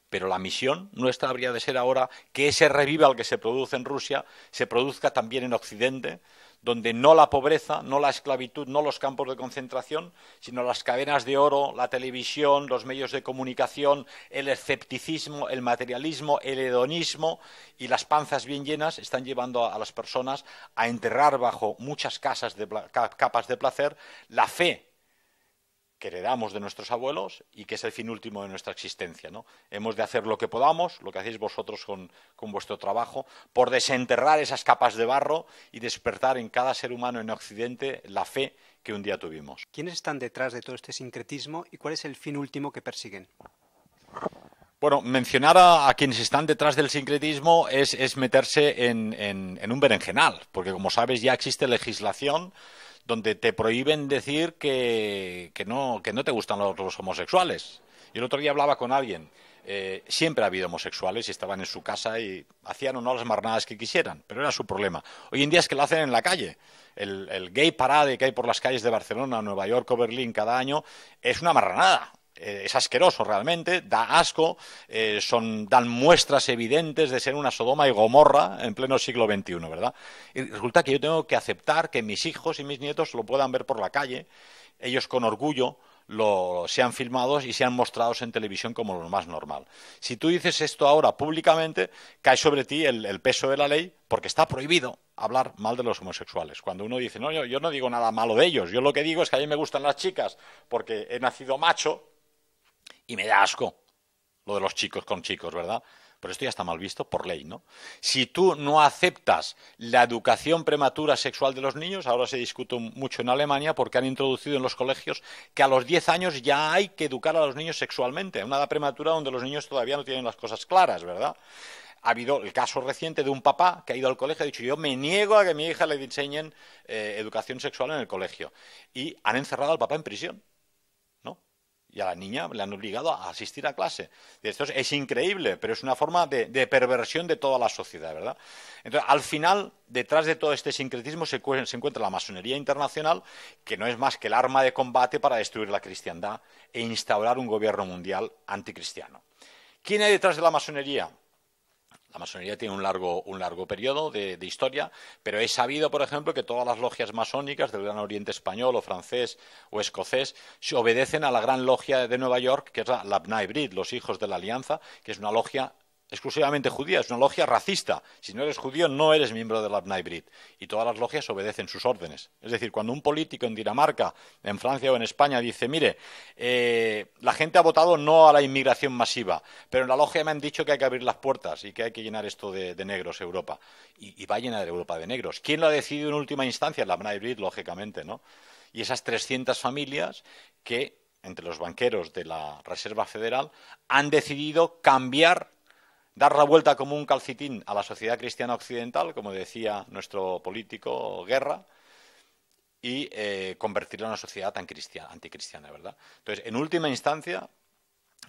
Pero la misión nuestra habría de ser ahora que ese revival que se produce en Rusia se produzca también en Occidente, donde no la pobreza, no la esclavitud, no los campos de concentración, sino las cadenas de oro, la televisión, los medios de comunicación, el escepticismo, el materialismo, el hedonismo y las panzas bien llenas están llevando a las personas a enterrar bajo muchas capas de placer la fe que heredamos de nuestros abuelos y que es el fin último de nuestra existencia, ¿no? Hemos de hacer lo que podamos, lo que hacéis vosotros con vuestro trabajo, por desenterrar esas capas de barro y despertar en cada ser humano en Occidente la fe que un día tuvimos. ¿Quiénes están detrás de todo este sincretismo y cuál es el fin último que persiguen? Bueno, mencionar a quienes están detrás del sincretismo es meterse en un berenjenal, porque como sabes ya existe legislación donde te prohíben decir que no te gustan los homosexuales. Y el otro día hablaba con alguien, siempre ha habido homosexuales y estaban en su casa y hacían o no las marranadas que quisieran, pero era su problema. Hoy en día es que lo hacen en la calle. El gay parade que hay por las calles de Barcelona, Nueva York o Berlín cada año es una marranada. Es asqueroso realmente, da asco, dan muestras evidentes de ser una Sodoma y Gomorra en pleno siglo XXI, ¿verdad? Y resulta que yo tengo que aceptar que mis hijos y mis nietos lo puedan ver por la calle, ellos con orgullo sean filmados y sean mostrados en televisión como lo más normal. Si tú dices esto ahora públicamente, cae sobre ti el peso de la ley, porque está prohibido hablar mal de los homosexuales. Cuando uno dice, no, yo no digo nada malo de ellos, yo lo que digo es que a mí me gustan las chicas porque he nacido macho, y me da asco lo de los chicos con chicos, ¿verdad? Pero esto ya está mal visto por ley, ¿no? Si tú no aceptas la educación prematura sexual de los niños, ahora se discute mucho en Alemania porque han introducido en los colegios que a los 10 años ya hay que educar a los niños sexualmente, una edad prematura donde los niños todavía no tienen las cosas claras, ¿verdad? Ha habido el caso reciente de un papá que ha ido al colegio y ha dicho: yo me niego a que a mi hija le enseñen educación sexual en el colegio. Y han encerrado al papá en prisión, ¿no? Y a la niña le han obligado a asistir a clase. Esto es increíble, pero es una forma de perversión de toda la sociedad, ¿verdad? Entonces, al final, detrás de todo este sincretismo se encuentra la masonería internacional, que no es más que el arma de combate para destruir la cristiandad e instaurar un gobierno mundial anticristiano. ¿Quién hay detrás de la masonería? La masonería tiene un largo periodo de historia, pero es sabido, por ejemplo, que todas las logias masónicas del Gran Oriente español o francés o escocés se obedecen a la gran logia de Nueva York, que es la B'nai B'rith, los hijos de la alianza, que es una logia exclusivamente judía, es una logia racista. Si no eres judío, no eres miembro de la B'nai B'rith. Y todas las logias obedecen sus órdenes. Es decir, cuando un político en Dinamarca, en Francia o en España dice: mire, la gente ha votado no a la inmigración masiva, pero en la logia me han dicho que hay que abrir las puertas y que hay que llenar esto de negros Europa. Y va a llenar Europa de negros. ¿Quién lo ha decidido en última instancia? La B'nai B'rith, lógicamente, ¿no? Y esas 300 familias que, entre los banqueros de la Reserva Federal, han decidido dar la vuelta como un calcetín a la sociedad cristiana occidental, como decía nuestro político Guerra, y convertirla en una sociedad anticristiana, ¿verdad? Entonces, en última instancia,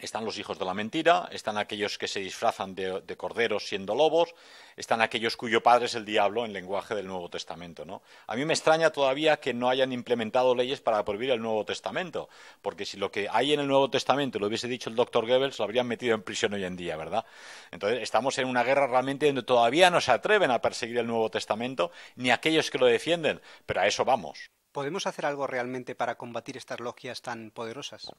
están los hijos de la mentira, están aquellos que se disfrazan de corderos siendo lobos, están aquellos cuyo padre es el diablo en lenguaje del Nuevo Testamento, ¿no? A mí me extraña todavía que no hayan implementado leyes para prohibir el Nuevo Testamento, porque si lo que hay en el Nuevo Testamento lo hubiese dicho el doctor Goebbels, lo habrían metido en prisión hoy en día, ¿verdad? Entonces estamos en una guerra realmente donde todavía no se atreven a perseguir el Nuevo Testamento, ni aquellos que lo defienden, pero a eso vamos. ¿Podemos hacer algo realmente para combatir estas logias tan poderosas?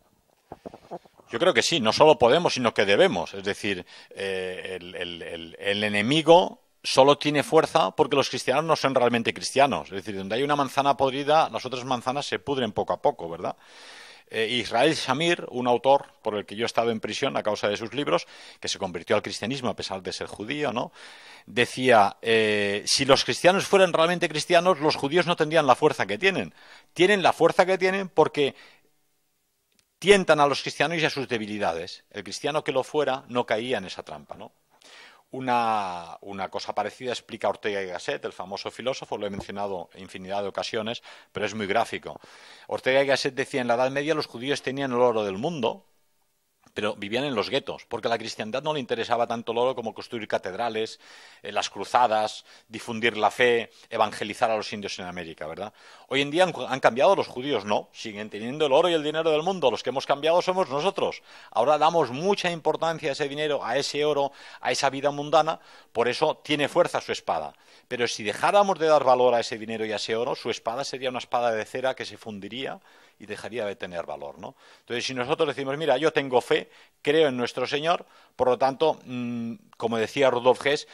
Yo creo que sí, no solo podemos, sino que debemos. Es decir, el enemigo solo tiene fuerza porque los cristianos no son realmente cristianos. Es decir, donde hay una manzana podrida, las otras manzanas se pudren poco a poco, ¿verdad? Israel Shamir, un autor por el que yo he estado en prisión a causa de sus libros, que se convirtió al cristianismo a pesar de ser judío, ¿no? Decía: si los cristianos fueran realmente cristianos, los judíos no tendrían la fuerza que tienen. Tienen la fuerza que tienen porque tientan a los cristianos y a sus debilidades. El cristiano que lo fuera no caía en esa trampa, ¿no? Una cosa parecida explica Ortega y Gasset, el famoso filósofo, lo he mencionado en infinidad de ocasiones, pero es muy gráfico. Ortega y Gasset decía: en la Edad Media los judíos tenían el oro del mundo, pero vivían en los guetos, porque a la cristiandad no le interesaba tanto el oro como construir catedrales, las cruzadas, difundir la fe, evangelizar a los indios en América, ¿verdad? Hoy en día han cambiado los judíos, no, siguen teniendo el oro y el dinero del mundo, los que hemos cambiado somos nosotros. Ahora damos mucha importancia a ese dinero, a ese oro, a esa vida mundana, por eso tiene fuerza su espada. Pero si dejáramos de dar valor a ese dinero y a ese oro, su espada sería una espada de cera que se fundiría y dejaría de tener valor, ¿no? Entonces, si nosotros decimos: mira, yo tengo fe, creo en nuestro Señor, por lo tanto, como decía Rudolf Hess,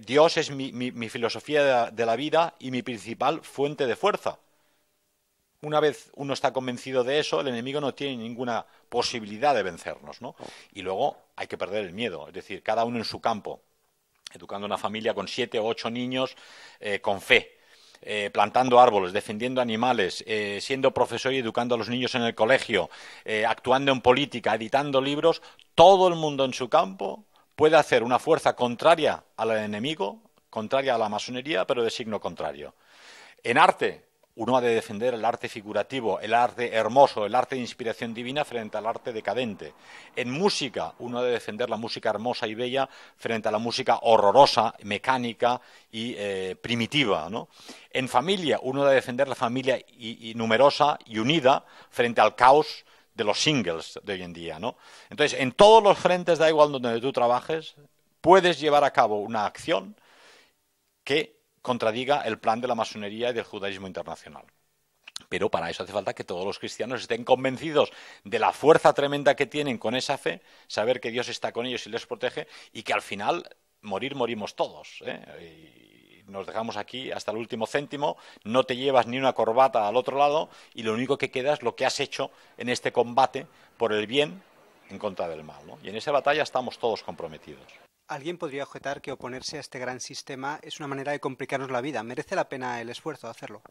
Dios es mi filosofía de la vida y mi principal fuente de fuerza. Una vez uno está convencido de eso, el enemigo no tiene ninguna posibilidad de vencernos, ¿no? Y luego hay que perder el miedo, es decir, cada uno en su campo, educando una familia con 7 o 8 niños con fe. Plantando árboles, defendiendo animales, siendo profesor y educando a los niños en el colegio, actuando en política, editando libros, todo el mundo en su campo puede hacer una fuerza contraria al enemigo, contraria a la masonería, pero de signo contrario. En arte, uno ha de defender el arte figurativo, el arte hermoso, el arte de inspiración divina frente al arte decadente. En música, uno ha de defender la música hermosa y bella frente a la música horrorosa, mecánica y primitiva, ¿no? En familia, uno ha de defender la familia y numerosa y unida frente al caos de los singles de hoy en día, ¿no? Entonces, en todos los frentes, da igual donde tú trabajes, puedes llevar a cabo una acción que contradiga el plan de la masonería y del judaísmo internacional. Pero para eso hace falta que todos los cristianos estén convencidos de la fuerza tremenda que tienen con esa fe, saber que Dios está con ellos y les protege, y que al final morimos todos, ¿eh? Y nos dejamos aquí hasta el último céntimo, no te llevas ni una corbata al otro lado, y lo único que queda es lo que has hecho en este combate por el bien en contra del mal, ¿no? Y en esa batalla estamos todos comprometidos. Alguien podría objetar que oponerse a este gran sistema es una manera de complicarnos la vida. ¿Merece la pena el esfuerzo de hacerlo?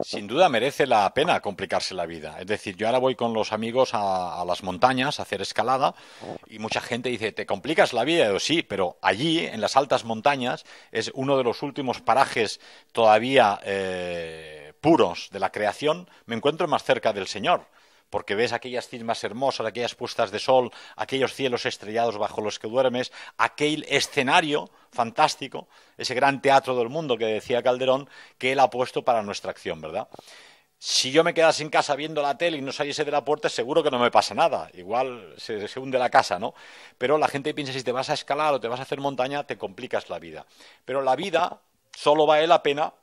Sin duda merece la pena complicarse la vida. Es decir, yo ahora voy con los amigos a las montañas a hacer escalada y mucha gente dice, ¿te complicas la vida? Y digo, sí, pero allí, en las altas montañas, es uno de los últimos parajes todavía puros de la creación, me encuentro más cerca del Señor. Porque ves aquellas cimas hermosas, aquellas puestas de sol, aquellos cielos estrellados bajo los que duermes, aquel escenario fantástico, ese gran teatro del mundo que decía Calderón, que él ha puesto para nuestra acción, ¿verdad? Si yo me quedase en casa viendo la tele y no saliese de la puerta, seguro que no me pasa nada. Igual se hunde la casa, ¿no? Pero la gente piensa, si te vas a escalar o te vas a hacer montaña, te complicas la vida. Pero la vida solo vale la pena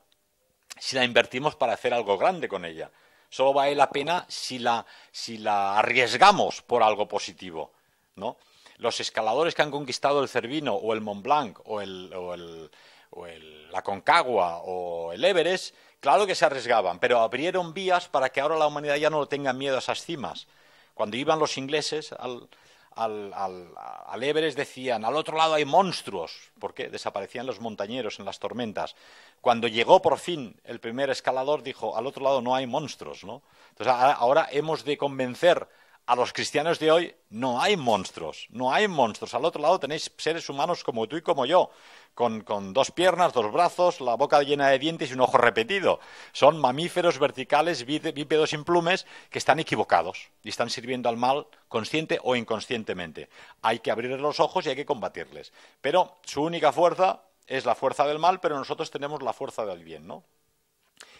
si la invertimos para hacer algo grande con ella. Solo vale la pena si la arriesgamos por algo positivo, ¿no? Los escaladores que han conquistado el Cervino o el Mont Blanc o la Concagua o el Everest, claro que se arriesgaban, pero abrieron vías para que ahora la humanidad ya no tenga miedo a esas cimas. Cuando iban los ingleses al Everest decían, al otro lado hay monstruos, porque desaparecían los montañeros en las tormentas. Cuando llegó por fin el primer escalador dijo, al otro lado no hay monstruos, ¿no? Entonces ahora hemos de convencer a los cristianos de hoy, no hay monstruos, no hay monstruos. Al otro lado tenéis seres humanos como tú y como yo, con dos piernas, dos brazos, la boca llena de dientes y un ojo repetido. Son mamíferos verticales, bípedos sin plumes, que están equivocados y están sirviendo al mal consciente o inconscientemente. Hay que abrirles los ojos y hay que combatirles. Pero su única fuerza es la fuerza del mal, pero nosotros tenemos la fuerza del bien, ¿no?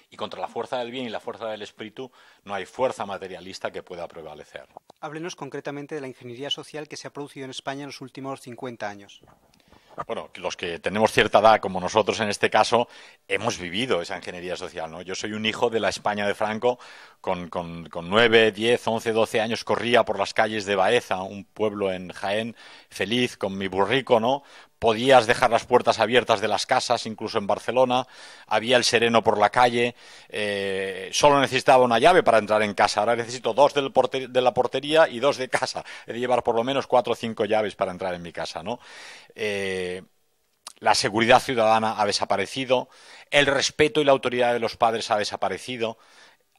Y contra la fuerza del bien y la fuerza del espíritu no hay fuerza materialista que pueda prevalecer. Háblenos concretamente de la ingeniería social que se ha producido en España en los últimos 50 años. Bueno, los que tenemos cierta edad, como nosotros en este caso, hemos vivido esa ingeniería social, ¿no? Yo soy un hijo de la España de Franco, con 9, 10, 11, 12 años corría por las calles de Baeza, un pueblo en Jaén, feliz, con mi burrico, ¿no? Podías dejar las puertas abiertas de las casas, incluso en Barcelona, había el sereno por la calle, solo necesitaba una llave para entrar en casa, ahora necesito 2 de la portería y 2 de casa, he de llevar por lo menos 4 o 5 llaves para entrar en mi casa, ¿no? La seguridad ciudadana ha desaparecido, el respeto y la autoridad de los padres ha desaparecido.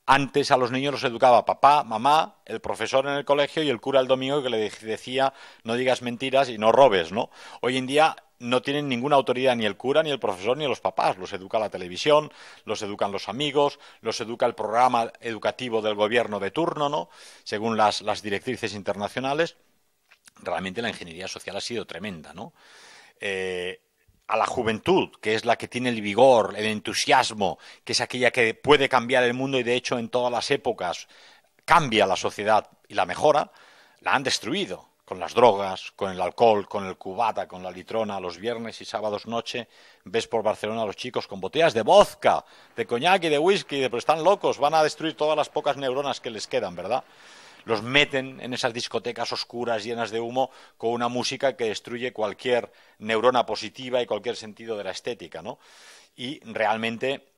Antes a los niños los educaba papá, mamá, el profesor en el colegio y el cura el domingo que le decía no digas mentiras y no robes, ¿no? Hoy en día no tienen ninguna autoridad ni el cura, ni el profesor, ni los papás. Los educa la televisión, los educan los amigos, los educa el programa educativo del gobierno de turno, ¿no? Según las directrices internacionales. Realmente la ingeniería social ha sido tremenda, ¿no? A la juventud, que es la que tiene el vigor, el entusiasmo, que es aquella que puede cambiar el mundo y de hecho en todas las épocas cambia la sociedad y la mejora, la han destruido con las drogas, con el alcohol, con el cubata, con la litrona. Los viernes y sábados noche ves por Barcelona a los chicos con botellas de vodka, de coñac y de whisky, pero están locos, van a destruir todas las pocas neuronas que les quedan, ¿verdad? Los meten en esas discotecas oscuras llenas de humo con una música que destruye cualquier neurona positiva y cualquier sentido de la estética, ¿no? Y realmente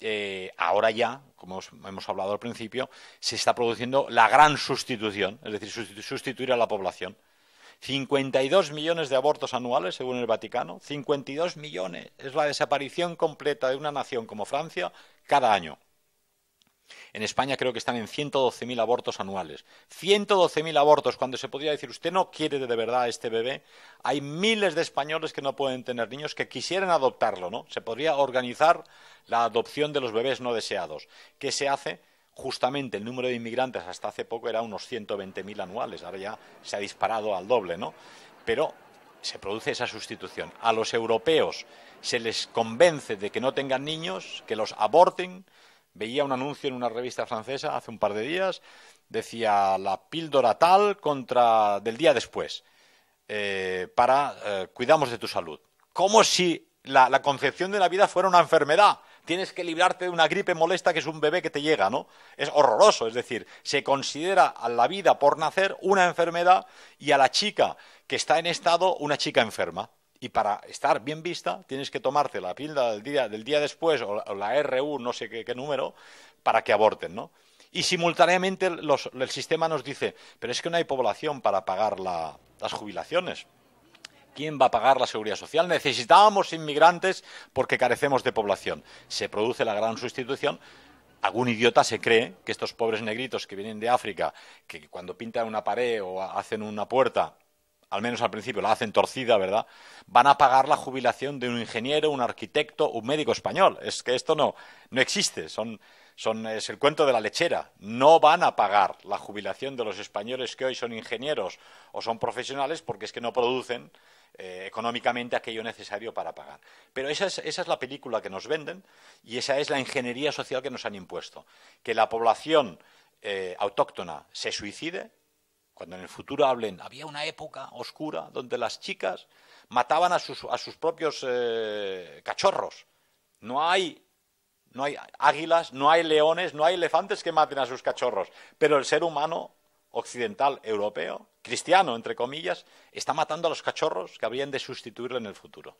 ahora ya, como hemos hablado al principio, se está produciendo la gran sustitución, es decir, sustituir a la población. 52 millones de abortos anuales, según el Vaticano, 52 millones, es la desaparición completa de una nación como Francia cada año. En España creo que están en 112.000 abortos anuales. 112.000 abortos, cuando se podría decir, usted no quiere de verdad a este bebé. Hay miles de españoles que no pueden tener niños que quisieran adoptarlo, ¿no? Se podría organizar la adopción de los bebés no deseados. ¿Qué se hace? Justamente el número de inmigrantes hasta hace poco era unos 120.000 anuales. Ahora ya se ha disparado al doble, ¿no? Pero se produce esa sustitución. A los europeos se les convence de que no tengan niños, que los aborten. Veía un anuncio en una revista francesa hace un par de días, decía la píldora tal contra del día después, cuidamos de tu salud. Como si la concepción de la vida fuera una enfermedad. Tienes que librarte de una gripe molesta que es un bebé que te llega, ¿no? Es horroroso, es decir, se considera a la vida por nacer una enfermedad y a la chica que está en estado una chica enferma. Y para estar bien vista tienes que tomarte la píldora del día después o la RU, no sé qué número, para que aborten, ¿no? Y simultáneamente el sistema nos dice, pero es que no hay población para pagar las jubilaciones. ¿Quién va a pagar la seguridad social? Necesitábamos inmigrantes porque carecemos de población. Se produce la gran sustitución. Algún idiota se cree que estos pobres negritos que vienen de África, que cuando pintan una pared o hacen una puerta, al menos al principio la hacen torcida, ¿verdad?, van a pagar la jubilación de un ingeniero, un arquitecto, un médico español. Es que esto no existe, es el cuento de la lechera. No van a pagar la jubilación de los españoles que hoy son ingenieros o son profesionales porque es que no producen económicamente aquello necesario para pagar. Pero esa es la película que nos venden y esa es la ingeniería social que nos han impuesto. Que la población autóctona se suicide, cuando en el futuro hablen, había una época oscura donde las chicas mataban a sus propios cachorros. No hay águilas, no hay leones, no hay elefantes que maten a sus cachorros, pero el ser humano occidental, europeo, cristiano, entre comillas, está matando a los cachorros que habrían de sustituirlo en el futuro.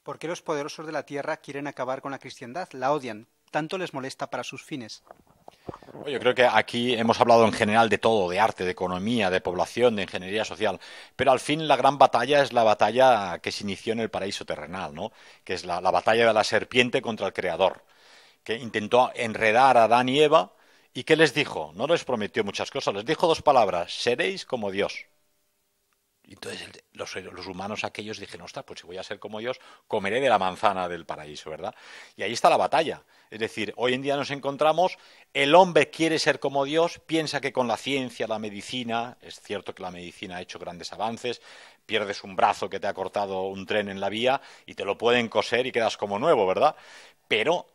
¿Por qué los poderosos de la tierra quieren acabar con la cristiandad? La odian. ¿Tanto les molesta para sus fines? Yo creo que aquí hemos hablado en general de todo, de arte, de economía, de población, de ingeniería social, pero al fin la gran batalla es la batalla que se inició en el paraíso terrenal, ¿no?, que es la batalla de la serpiente contra el Creador, que intentó enredar a Adán y Eva. ¿Y qué les dijo? No les prometió muchas cosas, les dijo 2 palabras: seréis como Dios. Y entonces los humanos aquellos dijeron, ostras, pues si voy a ser como Dios, comeré de la manzana del paraíso, ¿verdad? Y ahí está la batalla. Es decir, hoy en día nos encontramos, el hombre quiere ser como Dios, piensa que con la ciencia, la medicina, es cierto que la medicina ha hecho grandes avances, pierdes un brazo que te ha cortado un tren en la vía y te lo pueden coser y quedas como nuevo, ¿verdad? Pero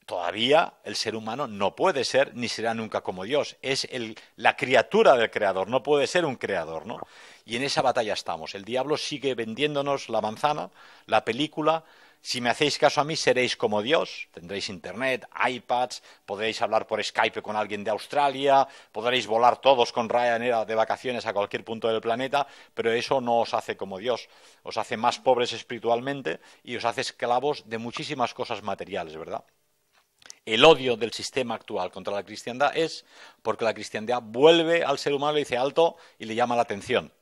todavía el ser humano no puede ser ni será nunca como Dios. Es la criatura del Creador, no puede ser un creador, ¿no? Y en esa batalla estamos. El diablo sigue vendiéndonos la manzana, la película. Si me hacéis caso a mí, seréis como Dios. Tendréis internet, iPads, podréis hablar por Skype con alguien de Australia, podréis volar todos con Ryanair de vacaciones a cualquier punto del planeta, pero eso no os hace como Dios. Os hace más pobres espiritualmente y os hace esclavos de muchísimas cosas materiales, ¿verdad? El odio del sistema actual contra la cristiandad es porque la cristiandad vuelve al ser humano, le dice alto y le llama la atención.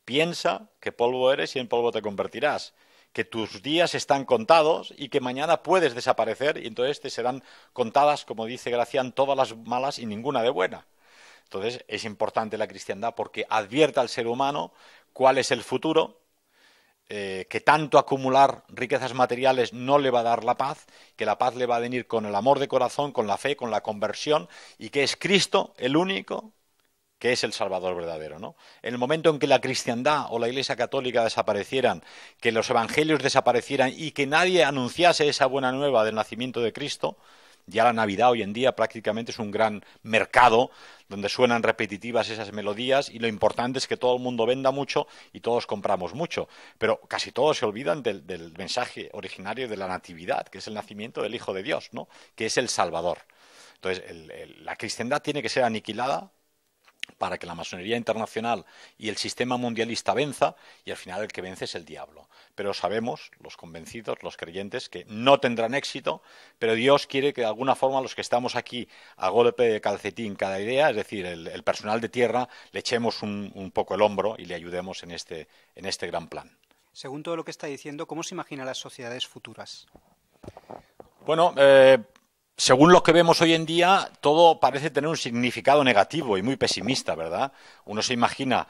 Piensa que polvo eres y en polvo te convertirás, que tus días están contados y que mañana puedes desaparecer y entonces te serán contadas, como dice Gracián, todas las malas y ninguna de buena. Entonces es importante la cristiandad porque advierte al ser humano cuál es el futuro, que tanto acumular riquezas materiales no le va a dar la paz, que la paz le va a venir con el amor de corazón, con la fe, con la conversión, y que es Cristo el único que es el Salvador verdadero, ¿no? En el momento en que la cristiandad o la Iglesia católica desaparecieran, que los evangelios desaparecieran y que nadie anunciase esa buena nueva del nacimiento de Cristo, ya la Navidad hoy en día prácticamente es un gran mercado donde suenan repetitivas esas melodías y lo importante es que todo el mundo venda mucho y todos compramos mucho. Pero casi todos se olvidan del mensaje originario de la natividad, que es el nacimiento del Hijo de Dios, ¿no?, que es el Salvador. Entonces, la cristiandad tiene que ser aniquilada para que la masonería internacional y el sistema mundialista venza, y al final el que vence es el diablo. Pero sabemos, los convencidos, los creyentes, que no tendrán éxito, pero Dios quiere que de alguna forma los que estamos aquí a golpe de calcetín cada idea, es decir, el personal de tierra, le echemos un poco el hombro y le ayudemos en este gran plan. Según todo lo que está diciendo, ¿cómo se imaginan las sociedades futuras? Bueno, según lo que vemos hoy en día, todo parece tener un significado negativo y muy pesimista, ¿verdad? Uno se imagina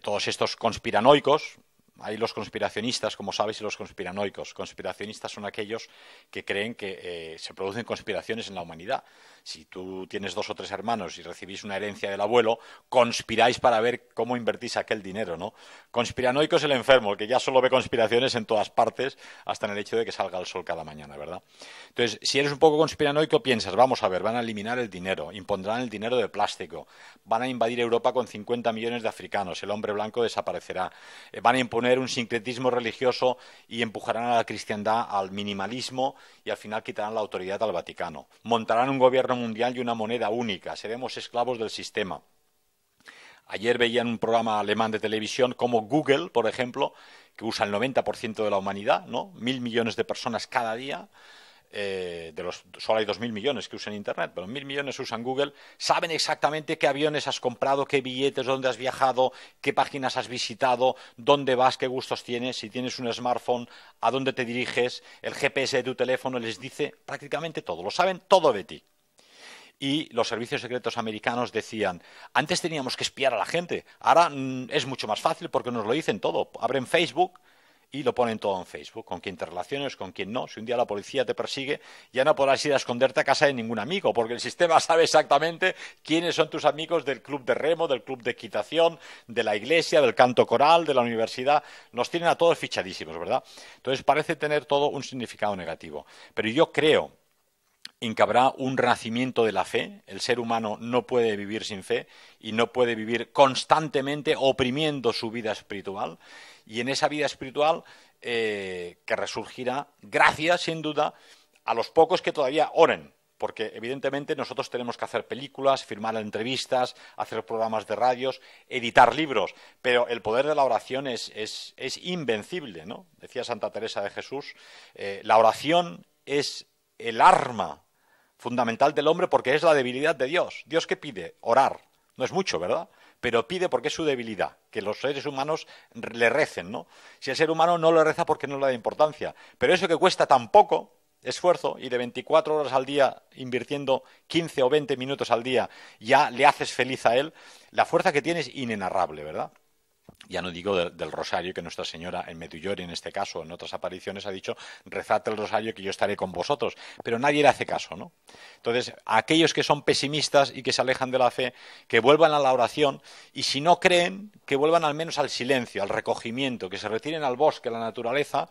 todos estos conspiranoicos. Hay los conspiracionistas, como sabéis, y los conspiranoicos. Conspiracionistas son aquellos que creen que se producen conspiraciones en la humanidad. Si tú tienes 2 o 3 hermanos y recibís una herencia del abuelo, conspiráis para ver cómo invertís aquel dinero, ¿no? Conspiranoico es el enfermo, el que ya solo ve conspiraciones en todas partes, hasta en el hecho de que salga el sol cada mañana, ¿verdad? Entonces, si eres un poco conspiranoico, piensas, vamos a ver, van a eliminar el dinero, impondrán el dinero de plástico, van a invadir Europa con 50 millones de africanos, el hombre blanco desaparecerá, van a imponer un sincretismo religioso y empujarán a la cristiandad al minimalismo y al final quitarán la autoridad al Vaticano. Montarán un gobierno mundial y una moneda única. Seremos esclavos del sistema. Ayer veía en un programa alemán de televisión como Google, por ejemplo, que usa el 90% de la humanidad, ¿no? 1.000 millones de personas cada día, solo hay 2.000 millones que usan Internet, pero 1.000 millones usan Google, saben exactamente qué aviones has comprado, qué billetes, dónde has viajado, qué páginas has visitado, dónde vas, qué gustos tienes, si tienes un smartphone, a dónde te diriges, el GPS de tu teléfono, les dice prácticamente todo, lo saben todo de ti. Y los servicios secretos americanos decían, antes teníamos que espiar a la gente, ahora es mucho más fácil porque nos lo dicen todo, abren Facebook y lo ponen todo en Facebook, con quién te relaciones, con quién no. Si un día la policía te persigue, ya no podrás ir a esconderte a casa de ningún amigo, porque el sistema sabe exactamente quiénes son tus amigos del club de remo, del club de equitación, de la iglesia, del canto coral, de la universidad. Nos tienen a todos fichadísimos, ¿verdad? Entonces parece tener todo un significado negativo. Pero yo creo en que habrá un renacimiento de la fe. El ser humano no puede vivir sin fe y no puede vivir constantemente oprimiendo su vida espiritual. Y en esa vida espiritual que resurgirá, gracias, sin duda, a los pocos que todavía oren. Porque, evidentemente, nosotros tenemos que hacer películas, firmar entrevistas, hacer programas de radios, editar libros. Pero el poder de la oración es invencible, ¿no? Decía Santa Teresa de Jesús, la oración es el arma fundamental del hombre porque es la debilidad de Dios. ¿Dios qué pide? Orar. No es mucho, ¿verdad? Pero pide porque es su debilidad, que los seres humanos le recen, ¿no? Si el ser humano no le reza porque no le da importancia. Pero eso que cuesta tan poco esfuerzo y de 24 horas al día invirtiendo 15 o 20 minutos al día ya le haces feliz a él, la fuerza que tiene es inenarrable, ¿verdad? Ya no digo del rosario, que Nuestra Señora en Medjugorje, en este caso, en otras apariciones, ha dicho, rezad el rosario que yo estaré con vosotros, pero nadie le hace caso, ¿no? Entonces, a aquellos que son pesimistas y que se alejan de la fe, que vuelvan a la oración, y si no creen, que vuelvan al menos al silencio, al recogimiento, que se retiren al bosque, a la naturaleza,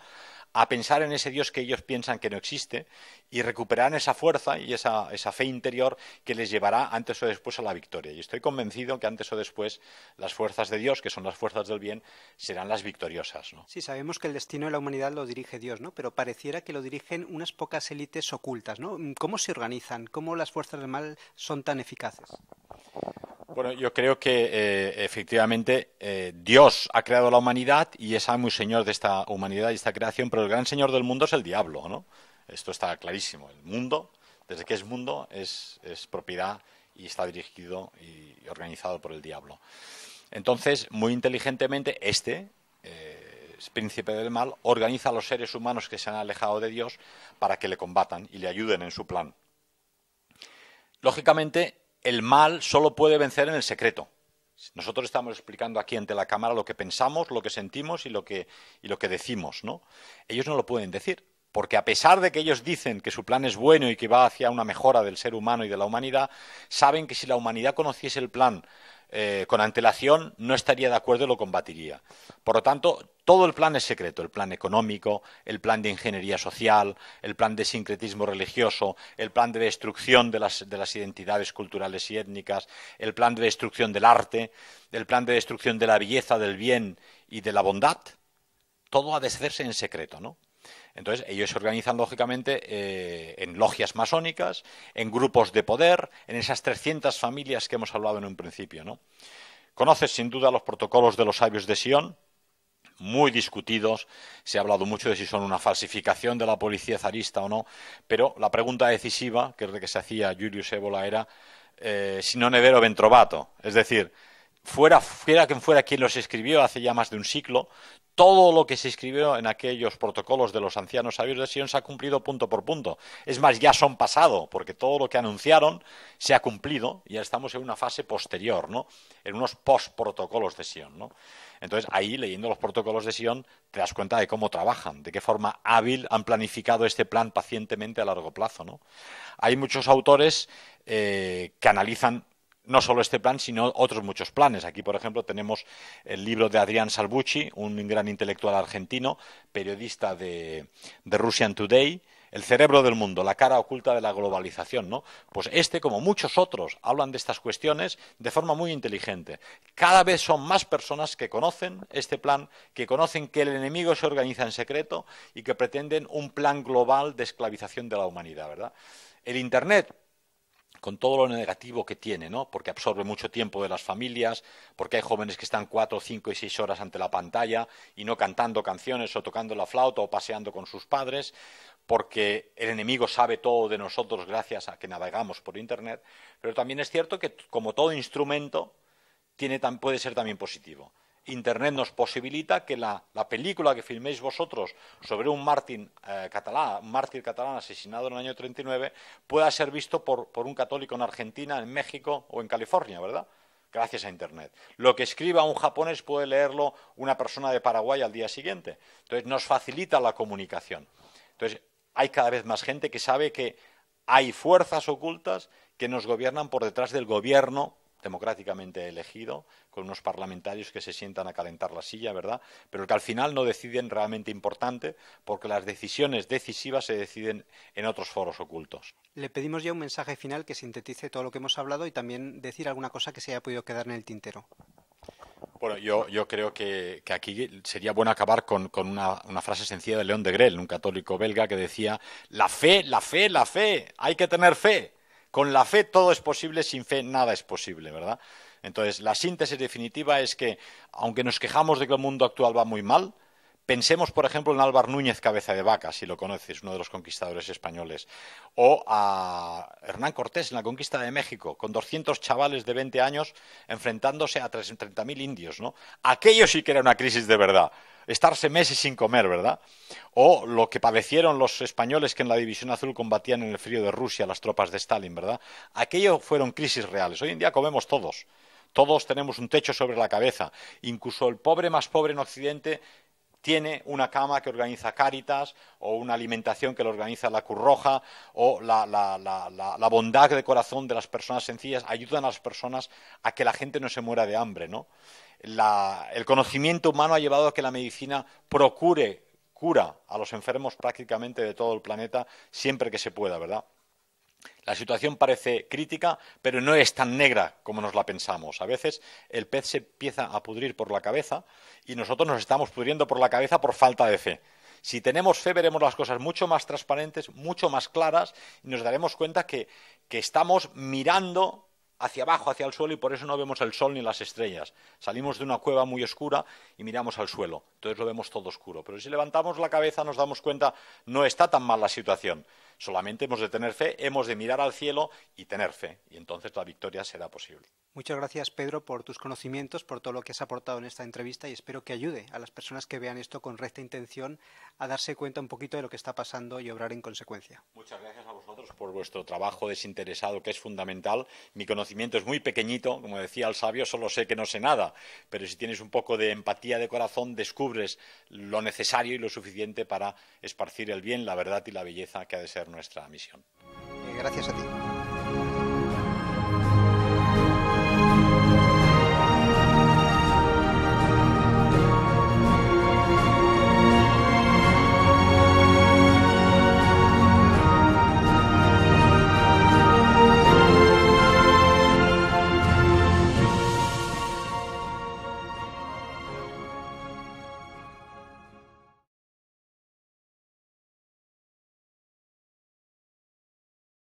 a pensar en ese Dios que ellos piensan que no existe y recuperarán esa fuerza y esa fe interior que les llevará antes o después a la victoria. Y estoy convencido que antes o después las fuerzas de Dios, que son las fuerzas del bien, serán las victoriosas, ¿no? Sí, sabemos que el destino de la humanidad lo dirige Dios, ¿no? Pero pareciera que lo dirigen unas pocas élites ocultas, ¿no? ¿Cómo se organizan? ¿Cómo las fuerzas del mal son tan eficaces? Bueno, yo creo que efectivamente Dios ha creado la humanidad y es amo y señor de esta humanidad y esta creación, pero el gran señor del mundo es el diablo, ¿no? Esto está clarísimo. El mundo, desde que es mundo, es propiedad y está dirigido y organizado por el diablo. Entonces, muy inteligentemente, príncipe del mal, organiza a los seres humanos que se han alejado de Dios para que le combatan y le ayuden en su plan. Lógicamente, el mal solo puede vencer en el secreto. Nosotros estamos explicando aquí ante la cámara lo que pensamos, lo que sentimos y lo que decimos, ¿no? Ellos no lo pueden decir, porque a pesar de que ellos dicen que su plan es bueno y que va hacia una mejora del ser humano y de la humanidad, saben que si la humanidad conociese el plan con antelación, no estaría de acuerdo y lo combatiría. Por lo tanto, todo el plan es secreto, el plan económico, el plan de ingeniería social, el plan de sincretismo religioso, el plan de destrucción de las identidades culturales y étnicas, el plan de destrucción del arte, el plan de destrucción de la belleza, del bien y de la bondad. Todo ha de hacerse en secreto, ¿no? Entonces, ellos se organizan, lógicamente, en logias masónicas, en grupos de poder, en esas 300 familias que hemos hablado en un principio, ¿no? Conoces, sin duda, los protocolos de los sabios de Sion, muy discutidos, se ha hablado mucho de si son una falsificación de la policía zarista o no, pero la pregunta decisiva, que es la que se hacía Julius Evola, era si non è vero ben trovato, es decir, fuera quien los escribió hace ya más de un siglo, todo lo que se escribió en aquellos protocolos de los ancianos sabios de Sion se ha cumplido punto por punto. Es más, ya son pasado, porque todo lo que anunciaron se ha cumplido y ya estamos en una fase posterior, ¿no? En unos post-protocolos de Sion, ¿no? Entonces, ahí, leyendo los protocolos de Sion, te das cuenta de cómo trabajan, de qué forma hábil han planificado este plan pacientemente a largo plazo, ¿no? Hay muchos autores que analizan no solo este plan, sino otros muchos planes. Aquí, por ejemplo, tenemos el libro de Adrián Salvucci, un gran intelectual argentino, periodista de Russian Today, El cerebro del mundo, la cara oculta de la globalización, ¿no? Pues como muchos otros, hablan de estas cuestiones de forma muy inteligente. Cada vez son más personas que conocen este plan, que conocen que el enemigo se organiza en secreto y que pretenden un plan global de esclavización de la humanidad, ¿verdad? El Internet, con todo lo negativo que tiene, ¿no? Porque absorbe mucho tiempo de las familias, porque hay jóvenes que están 4, 5 y 6 horas ante la pantalla y no cantando canciones o tocando la flauta o paseando con sus padres, porque el enemigo sabe todo de nosotros gracias a que navegamos por Internet, pero también es cierto que, como todo instrumento, puede ser también positivo. Internet nos posibilita que la película que filméis vosotros sobre un mártir catalán asesinado en el año 39 pueda ser visto por un católico en Argentina, en México o en California, ¿verdad? Gracias a Internet. Lo que escriba un japonés puede leerlo una persona de Paraguay al día siguiente. Entonces nos facilita la comunicación. Entonces hay cada vez más gente que sabe que hay fuerzas ocultas que nos gobiernan por detrás del gobierno democráticamente elegido, con unos parlamentarios que se sientan a calentar la silla, ¿verdad? Pero que al final no deciden realmente importante, porque las decisiones decisivas se deciden en otros foros ocultos. Le pedimos ya un mensaje final que sintetice todo lo que hemos hablado y también decir alguna cosa que se haya podido quedar en el tintero. Bueno, yo creo que aquí sería bueno acabar con una frase sencilla de León Degrelle, un católico belga, que decía: la fe, la fe, la fe, hay que tener fe. Con la fe todo es posible, sin fe nada es posible, ¿verdad? Entonces, la síntesis definitiva es que, aunque nos quejamos de que el mundo actual va muy mal, pensemos, por ejemplo, en Álvar Núñez Cabeza de Vaca, si lo conoces, uno de los conquistadores españoles, o a Hernán Cortés en la conquista de México, con 200 chavales de 20 años enfrentándose a 30.000 indios, ¿no? Aquello sí que era una crisis de verdad. Estarse meses sin comer, ¿verdad? O lo que padecieron los españoles que en la División Azul combatían en el frío de Rusia las tropas de Stalin, ¿verdad? Aquello fueron crisis reales. Hoy en día comemos todos. Todos tenemos un techo sobre la cabeza. Incluso el pobre más pobre en Occidente tiene una cama que organiza Cáritas, o una alimentación que lo organiza la Cruz Roja, o la bondad de corazón de las personas sencillas ayudan a las personas a que la gente no se muera de hambre, ¿no? El conocimiento humano ha llevado a que la medicina cura a los enfermos prácticamente de todo el planeta siempre que se pueda, ¿verdad? La situación parece crítica, pero no es tan negra como nos la pensamos. A veces el pez se empieza a pudrir por la cabeza y nosotros nos estamos pudriendo por la cabeza por falta de fe. Si tenemos fe, veremos las cosas mucho más transparentes, mucho más claras, y nos daremos cuenta que estamos mirando hacia abajo, hacia el suelo, y por eso no vemos el sol ni las estrellas. Salimos de una cueva muy oscura y miramos al suelo, entonces lo vemos todo oscuro. Pero si levantamos la cabeza nos damos cuenta, no está tan mal la situación. Solamente hemos de tener fe, hemos de mirar al cielo y tener fe, y entonces la victoria será posible. Muchas gracias, Pedro, por tus conocimientos, por todo lo que has aportado en esta entrevista, y espero que ayude a las personas que vean esto con recta intención a darse cuenta un poquito de lo que está pasando y obrar en consecuencia. Muchas gracias a vosotros por vuestro trabajo desinteresado, que es fundamental. Mi conocimiento es muy pequeñito, como decía el sabio, solo sé que no sé nada, pero si tienes un poco de empatía de corazón, descubres lo necesario y lo suficiente para esparcir el bien, la verdad y la belleza que ha de ser nuestra misión. Gracias a ti.